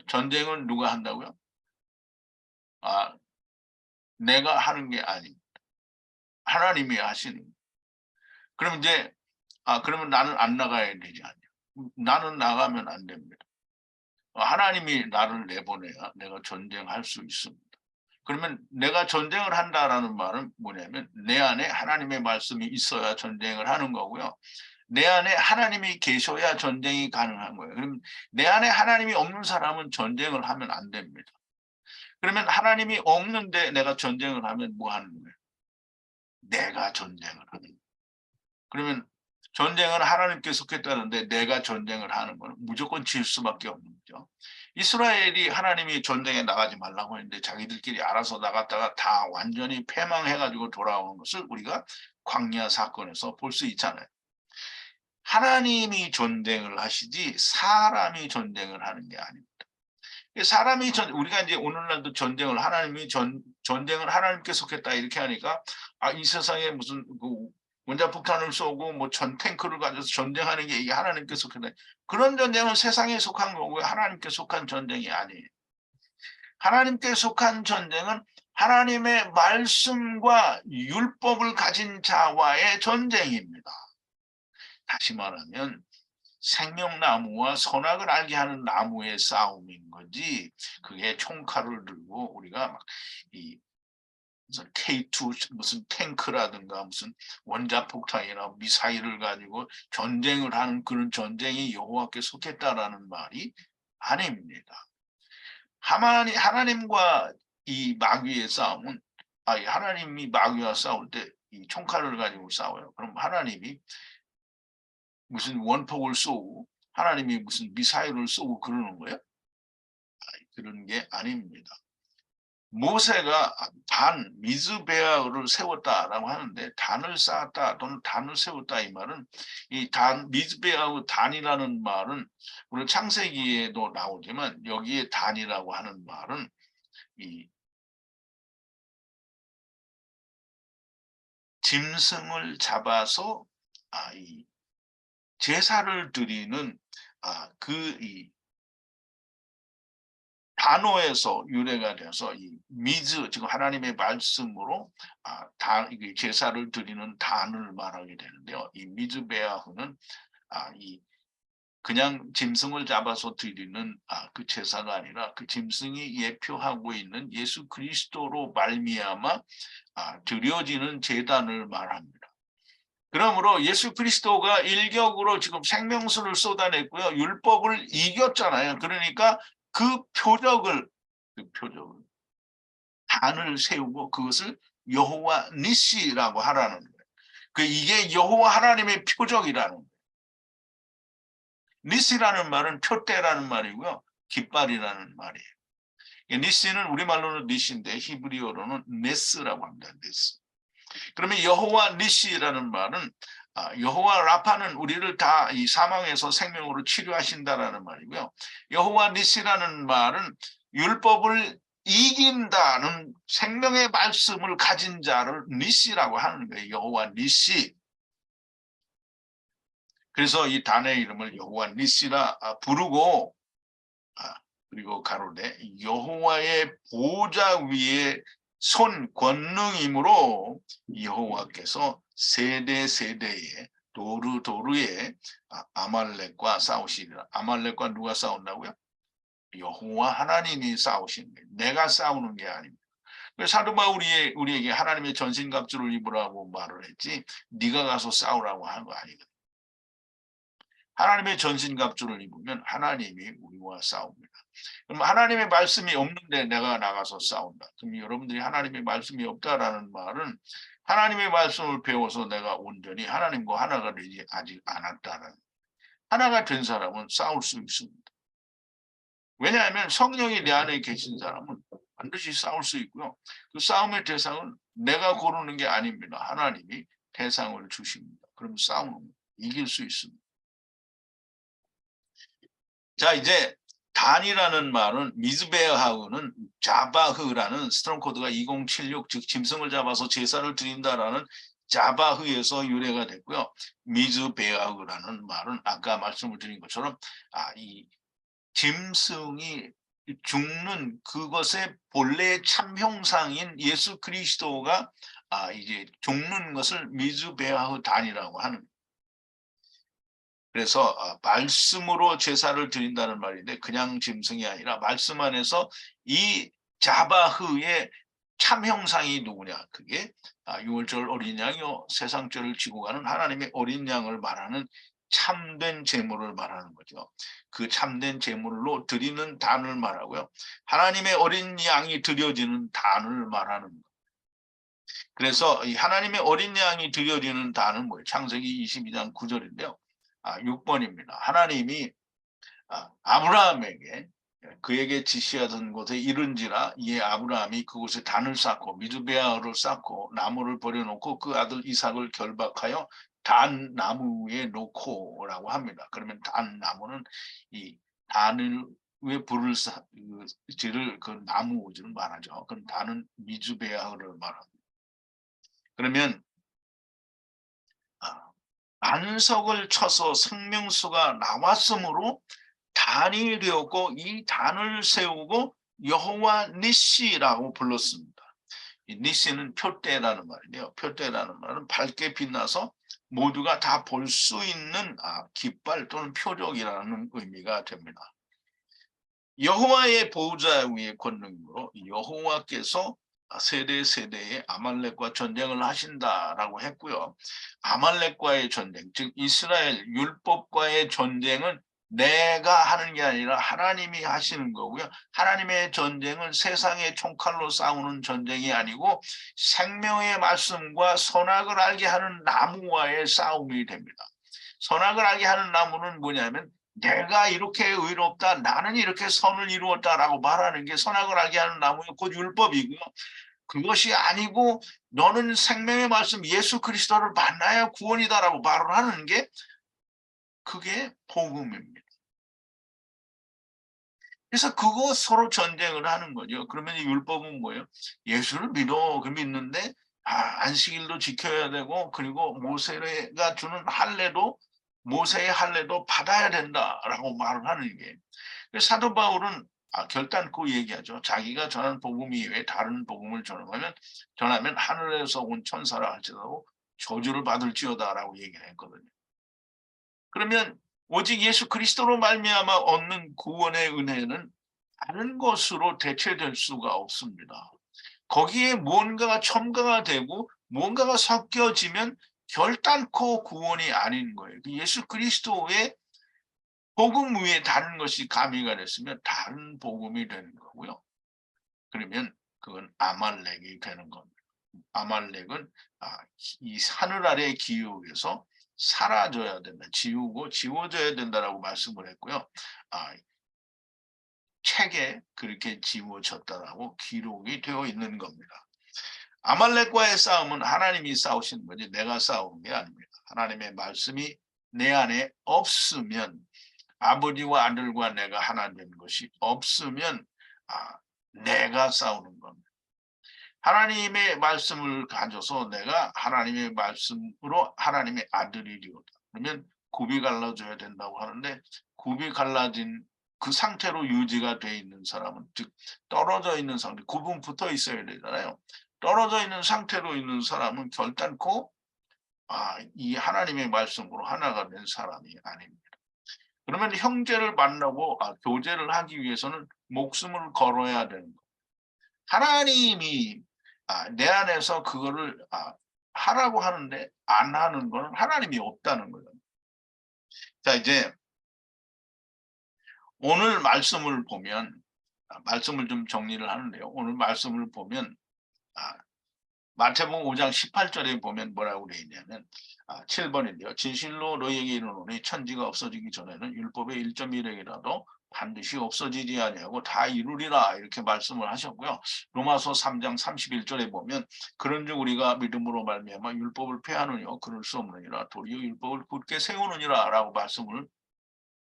전쟁은 누가 한다고요? 내가 하는 게 아닙니다. 하나님이 하시는. 그럼 이제 그러면 나는 안 나가야 되지 않냐? 나는 나가면 안 됩니다. 하나님이 나를 내보내야 내가 전쟁할 수 있습니다. 그러면 내가 전쟁을 한다라는 말은 뭐냐면 내 안에 하나님의 말씀이 있어야 전쟁을 하는 거고요. 내 안에 하나님이 계셔야 전쟁이 가능한 거예요. 그럼 내 안에 하나님이 없는 사람은 전쟁을 하면 안 됩니다. 그러면 하나님이 없는데 내가 전쟁을 하면 뭐 하는 거예요? 내가 전쟁을 하는 거예요. 그러면 전쟁은 하나님께 속했다는데 내가 전쟁을 하는 건 무조건 질 수밖에 없는 거죠. 이스라엘이 하나님이 전쟁에 나가지 말라고 했는데 자기들끼리 알아서 나갔다가 다 완전히 패망해가지고 돌아오는 것을 우리가 광야 사건에서 볼 수 있잖아요. 하나님이 전쟁을 하시지 사람이 전쟁을 하는 게 아닙니다. 사람이 우리가 이제 오늘날도 전쟁을 전쟁을 하나님께 속했다 이렇게 하니까 이 세상에 무슨 원자폭탄을 쏘고 뭐 전 탱크를 가져서 전쟁하는 게 이게 하나님께 속했다. 그런 전쟁은 세상에 속한 거고요. 하나님께 속한 전쟁이 아니에요. 하나님께 속한 전쟁은 하나님의 말씀과 율법을 가진 자와의 전쟁입니다. 다시 말하면 생명나무와 선악을 알게 하는 나무의 싸움인 거지, 그게 총칼을 들고 우리가 막 무슨 K2 무슨 탱크라든가 무슨 원자폭탄이나 미사일을 가지고 전쟁을 하는 그런 전쟁이 여호와께 속했다라는 말이 아닙니다. 하나님과 이 마귀의 싸움은 하나님이 마귀와 싸울 때 이 총칼을 가지고 싸워요. 그럼 하나님이 무슨 원폭을 쏘고 하나님이 무슨 미사일을 쏘고 그러는 거예요? 그런 게 아닙니다. 모세가 미즈베아를 세웠다라고 하는데 단을 쌓았다 또는 단을 세웠다 이 말은 미즈베아 단이라는 말은 우리 창세기에도 나오지만 여기에 단이라고 하는 말은 이 짐승을 잡아서 이 제사를 드리는 이 단어에서 유래가 돼서 이 미즈, 지금 하나님의 말씀으로 이게 제사를 드리는 단을 말하게 되는데요. 이 미즈베아흐는 이 그냥 짐승을 잡아서 드리는 그 제사가 아니라 그 짐승이 예표하고 있는 예수 그리스도로 말미암아 드려지는 제단을 말합니다. 그러므로 예수 그리스도가 일격으로 지금 생명수를 쏟아냈고요. 율법을 이겼잖아요. 그러니까 그 표적을 단을 세우고 그것을 여호와 니시라고 하라는 거예요. 이게 여호와 하나님의 표적이라는 거예요. 니시라는 말은 표대라는 말이고요. 깃발이라는 말이에요. 니시는 우리말로는 니시인데 히브리어로는 네스라고 합니다. 네스. 그러면 여호와 니시라는 말은 여호와 라파는 우리를 다 이 사망에서 생명으로 치료하신다라는 말이고요. 여호와 니시라는 말은 율법을 이긴다는 생명의 말씀을 가진 자를 니시라고 하는 거예요. 여호와 니시. 그래서 이 단의 이름을 여호와 니시라 부르고 그리고 가로되 여호와의 보좌 위에 손 권능이므로 여호와께서 세대 세대에 도르 도르에 아말렉과 싸우시리라. 아말렉과 누가 싸운다고요? 여호와 하나님이 싸우시는 거예요. 내가 싸우는 게 아닙니다. 사도 바울이 우리에게 하나님의 전신갑주를 입으라고 말을 했지 네가 가서 싸우라고 하는 거 아니거든요. 하나님의 전신갑주를 입으면 하나님이 우리와 싸웁니다. 그럼 하나님의 말씀이 없는데 내가 나가서 싸운다. 그럼 여러분들이 하나님의 말씀이 없다라는 말은 하나님의 말씀을 배워서 내가 온전히 하나님과 하나가 되지 아직 않았다는, 하나가 된 사람은 싸울 수 있습니다. 왜냐하면 성령이 내 안에 계신 사람은 반드시 싸울 수 있고요. 그 싸움의 대상은 내가 고르는 게 아닙니다. 하나님이 대상을 주십니다. 그럼 싸우는 이길 수 있습니다. 자, 이제 단이라는 말은 미즈베아하우는 자바흐라는 스트롱 코드가 2076, 즉 짐승을 잡아서 제사를 드린다라는 자바흐에서 유래가 됐고요. 미즈베아흐라는 말은 아까 말씀을 드린 것처럼 이 짐승이 죽는 그것의 본래의 참형상인 예수 그리스도가 이제 죽는 것을 미즈베아흐 단이라고 하는. 그래서 말씀으로 제사를 드린다는 말인데 그냥 짐승이 아니라 말씀 안에서 이 자바흐의 참형상이 누구냐, 그게 유월절 어린 양이요 세상죄를 지고 가는 하나님의 어린 양을 말하는 참된 제물을 말하는 거죠. 그 참된 제물로 드리는 단을 말하고요. 하나님의 어린 양이 드려지는 단을 말하는 거예요. 그래서 이 하나님의 어린 양이 드려지는 단은 뭐예요? 창세기 22장 9절인데요. 6번입니다. 하나님이 아브라함에게 그에게 지시하던 곳에 이른지라 이에 아브라함이 그곳에 단을 쌓고 미즈베아를 쌓고 나무를 버려놓고 그 아들 이삭을 결박하여 단 나무에 놓고라고 합니다. 그러면 단 나무는 이 단을 왜 불을 지를 그 나무를 말하죠. 그럼 단은 미즈베아를 말합니다. 그러면 안석을 쳐서 생명수가 나왔으므로 단이 되었고 이 단을 세우고 여호와 니시라고 불렀습니다. 이 니시는 표대라는 말인데요. 표대라는 말은 밝게 빛나서 모두가 다 볼 수 있는 깃발 또는 표적이라는 의미가 됩니다. 여호와의 보좌 위에 권능으로 여호와께서 세대 세대에 아말렉과 전쟁을 하신다라고 했고요. 아말렉과의 전쟁, 즉 이스라엘 율법과의 전쟁은 내가 하는 게 아니라 하나님이 하시는 거고요. 하나님의 전쟁은 세상의 총칼로 싸우는 전쟁이 아니고 생명의 말씀과 선악을 알게 하는 나무와의 싸움이 됩니다. 선악을 알게 하는 나무는 뭐냐면 내가 이렇게 의롭다, 나는 이렇게 선을 이루었다라고 말하는 게 선악을 알게 하는 나무의 곧 율법이고요. 그것이 아니고 너는 생명의 말씀 예수 그리스도를 만나야 구원이다라고 말을 하는 게 그게 복음입니다. 그래서 그거 서로 전쟁을 하는 거죠. 그러면 이 율법은 뭐예요? 예수를 믿어. 그 믿는데 안식일도 지켜야 되고 그리고 모세가 주는 할례도 모세의 할례도 받아야 된다라고 말을 하는 게. 사도 바울은 결단코 얘기하죠. 자기가 전한 복음 이외에 다른 복음을 전하면 하늘에서 온 천사라 할지라도 저주를 받을지어다라고 얘기를 했거든요. 그러면 오직 예수 그리스도로 말미암아 얻는 구원의 은혜는 다른 것으로 대체될 수가 없습니다. 거기에 무언가가 첨가가 되고 무언가가 섞여지면 결단코 구원이 아닌 거예요. 예수 그리스도의 복음 위에 다른 것이 가미가 됐으면 다른 복음이 되는 거고요. 그러면 그건 아말렉이 되는 겁니다. 아말렉은 이 하늘 아래의 기록에서 사라져야 된다. 지워져야 된다라고 말씀을 했고요. 책에 그렇게 지워졌다라고 기록이 되어 있는 겁니다. 아말렉과의 싸움은 하나님이 싸우시는 거지 내가 싸우는 게 아닙니다. 하나님의 말씀이 내 안에 없으면 아버지와 아들과 내가 하나 되는 것이 없으면 내가 싸우는 겁니다. 하나님의 말씀을 가져서 내가 하나님의 말씀으로 하나님의 아들이 되었다. 그러면 굽이 갈라져야 된다고 하는데 굽이 갈라진 그 상태로 유지가 돼 있는 사람은 즉 떨어져 있는 상태, 굽은 붙어 있어야 되잖아요. 떨어져 있는 상태로 있는 사람은 결단코 이 하나님의 말씀으로 하나가 된 사람이 아닙니다. 그러면 형제를 만나고 교제를 하기 위해서는 목숨을 걸어야 되는 거예요. 하나님이 내 안에서 그거를 하라고 하는데 안 하는 거는 하나님이 없다는 거예요. 자, 이제 오늘 말씀을 보면 말씀을 좀 정리를 하는데요. 오늘 말씀을 보면 마태복음 5장 18절에 보면 뭐라고 되어 있냐면 7번인데요. 진실로 너희에게 이르노니 천지가 없어지기 전에는 율법의 1.1획이라도 반드시 없어지지 아니하고 다 이루리라 이렇게 말씀을 하셨고요. 로마서 3장 31절에 보면 그런즉 우리가 믿음으로 말미암아 율법을 폐하느냐 그럴 수 없느니라 도리어 율법을 굳게 세우느니라 라고 말씀을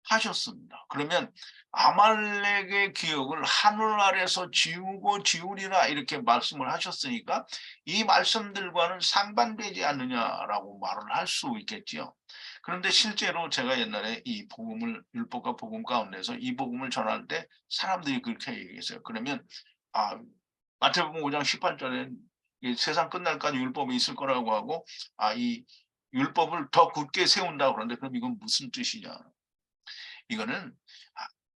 하셨습니다. 그러면 아말렉의 기억을 하늘 아래서 지우리라 이렇게 말씀을 하셨으니까 이 말씀들과는 상반되지 않느냐라고 말을 할 수 있겠지요. 그런데 실제로 제가 옛날에 이 복음을 율법과 복음 가운데서 이 복음을 전할 때 사람들이 그렇게 얘기했어요. 그러면 마태복음 5장 18절에 세상 끝날까지 율법이 있을 거라고 하고 이 율법을 더 굳게 세운다고 그러는데 그럼 이건 무슨 뜻이냐? 이거는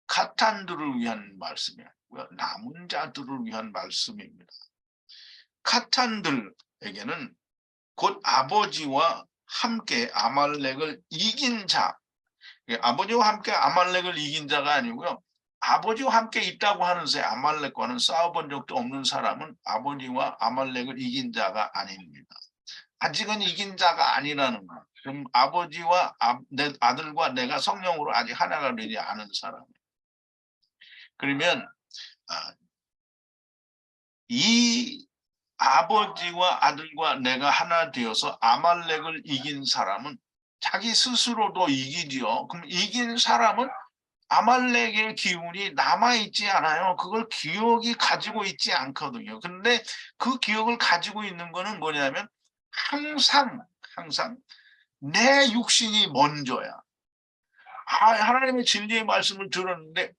카탄들을 위한 말씀이 아니고요. 남은 자들을 위한 말씀입니다. 카탄들에게는 곧 아버지와 함께 아말렉을 이긴 자, 아버지와 함께 아말렉을 이긴 자가 아니고요. 아버지와 함께 있다고 하는 새 아말렉과는 싸워본 적도 없는 사람은 아버지와 아말렉을 이긴 자가 아닙니다. 아직은 이긴 자가 아니라는 거. 그럼 아버지와 내 아들과 내가 성령으로 아직 하나가 되지 않은 사람. 그러면 이 아버지와 아들과 내가 하나 되어서 아말렉을 이긴 사람은 자기 스스로도 이기지요. 그럼 이긴 사람은 아말렉의 기운이 남아있지 않아요. 그걸 기억이 가지고 있지 않거든요. 근데 그 기억을 가지고 있는 거는 뭐냐면 항상 내 육신이 먼저야. 하나님의 진리의 말씀을 들었는데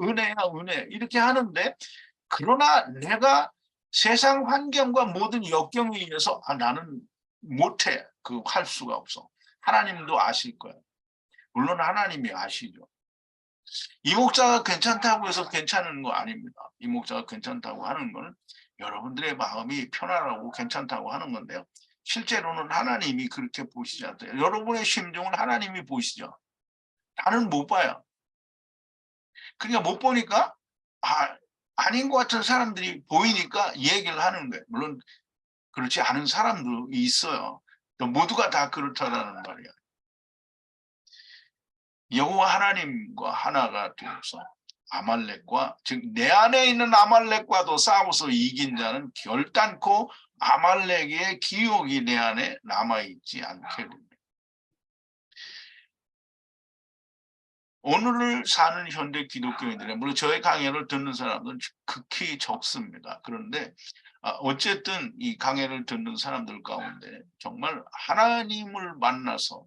은혜야 은혜 이렇게 하는데 그러나 내가 세상 환경과 모든 역경에 의해서 나는 못해. 할 수가 없어. 하나님도 아실 거예요. 물론 하나님이 아시죠. 이 목자가 괜찮다고 해서 괜찮은 거 아닙니다. 이 목자가 괜찮다고 하는 거는 여러분들의 마음이 편안하고 괜찮다고 하는 건데요. 실제로는 하나님이 그렇게 보시지 않아요. 여러분의 심정을 하나님이 보시죠. 나는 못 봐요. 그러니까 못 보니까 아닌 것 같은 사람들이 보이니까 얘기를 하는 거예요. 물론 그렇지 않은 사람도 있어요. 모두가 다 그렇다라는 말이야. 여호와 하나님과 하나가 되어서 아말렉과 즉 내 안에 있는 아말렉과도 싸워서 이긴 자는 결단코 아말렉의 기억이 내 안에 남아있지 않게 됩니다. 오늘을 사는 현대 기독교인들은 물론 저의 강의를 듣는 사람들은 극히 적습니다. 그런데 어쨌든 이 강의를 듣는 사람들 가운데 정말 하나님을 만나서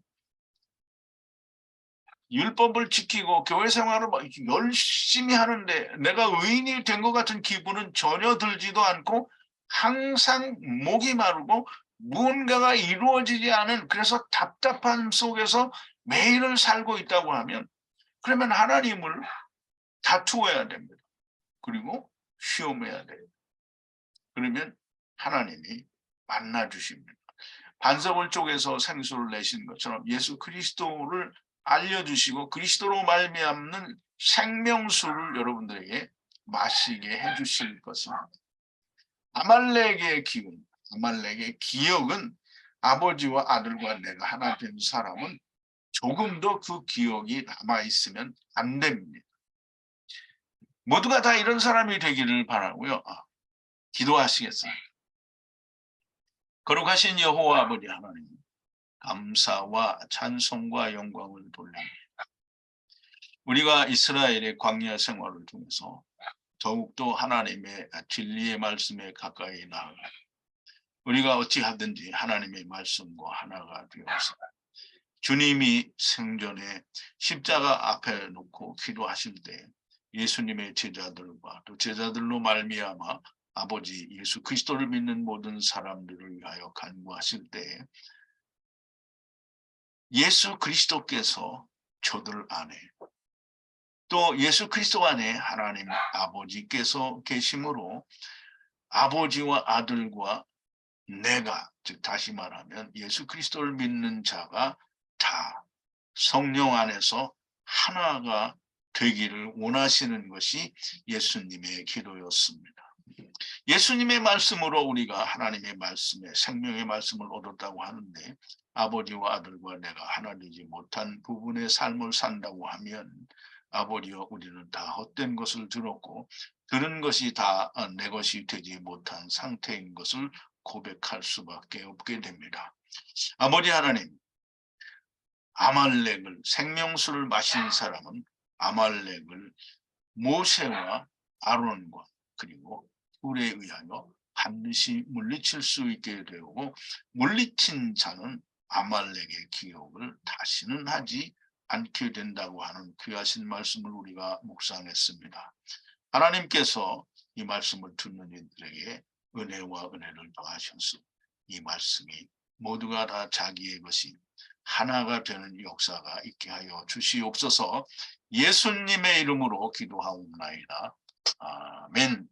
율법을 지키고 교회 생활을 막 열심히 하는데 내가 의인이 된 것 같은 기분은 전혀 들지도 않고 항상 목이 마르고 무언가가 이루어지지 않은 그래서 답답함 속에서 매일을 살고 있다고 하면 그러면 하나님을 다투어야 됩니다. 그리고 시험해야 돼요. 그러면 하나님이 만나 주십니다. 반석을 쪼개서 생수를 내신 것처럼 예수 그리스도를 알려주시고 그리스도로 말미암는 생명수를 여러분들에게 마시게 해주실 것입니다. 아말렉의 기운, 아말렉의 기억은 아버지와 아들과 내가 하나 된 사람은 조금도 그 기억이 남아있으면 안 됩니다. 모두가 다 이런 사람이 되기를 바라고요. 기도하시겠습니다. 거룩하신 여호와 아버지 하나님, 감사와 찬송과 영광을 돌립니다. 우리가 이스라엘의 광야 생활을 통해서 더욱더 하나님의 진리의 말씀에 가까이 나아가 우리가 어찌하든지 하나님의 말씀과 하나가 되어서 주님이 생전에 십자가 앞에 놓고 기도하실 때 예수님의 제자들과 또 제자들로 말미암아 아버지 예수 그리스도를 믿는 모든 사람들을 위하여 간구하실 때 예수 그리스도께서 저들 안에 또 예수 그리스도 안에 하나님 아버지께서 계심으로 아버지와 아들과 내가 즉 다시 말하면 예수 그리스도를 믿는 자가 다 성령 안에서 하나가 되기를 원하시는 것이 예수님의 기도였습니다. 예수님의 말씀으로 우리가 하나님의 말씀에 생명의 말씀을 얻었다고 하는데 아버지와 아들과 내가 하나 되지 못한 부분의 삶을 산다고 하면 아버지와 우리는 다 헛된 것을 들었고 들은 것이 다 내 것이 되지 못한 상태인 것을 고백할 수밖에 없게 됩니다. 아버지 하나님, 아말렉을 생명수를 마신 사람은 아말렉을 모세와 아론과 그리고 꿀에 의하여 반드시 물리칠 수 있게 되고 물리친 자는 아말렉의 기억을 다시는 하지 않게 된다고 하는 귀하신 말씀을 우리가 묵상했습니다. 하나님께서 이 말씀을 듣는 이들에게 은혜와 은혜를 더하셔서 이 말씀이 모두가 다 자기의 것이 하나가 되는 역사가 있게 하여 주시옵소서. 예수님의 이름으로 기도하옵나이다. 아멘.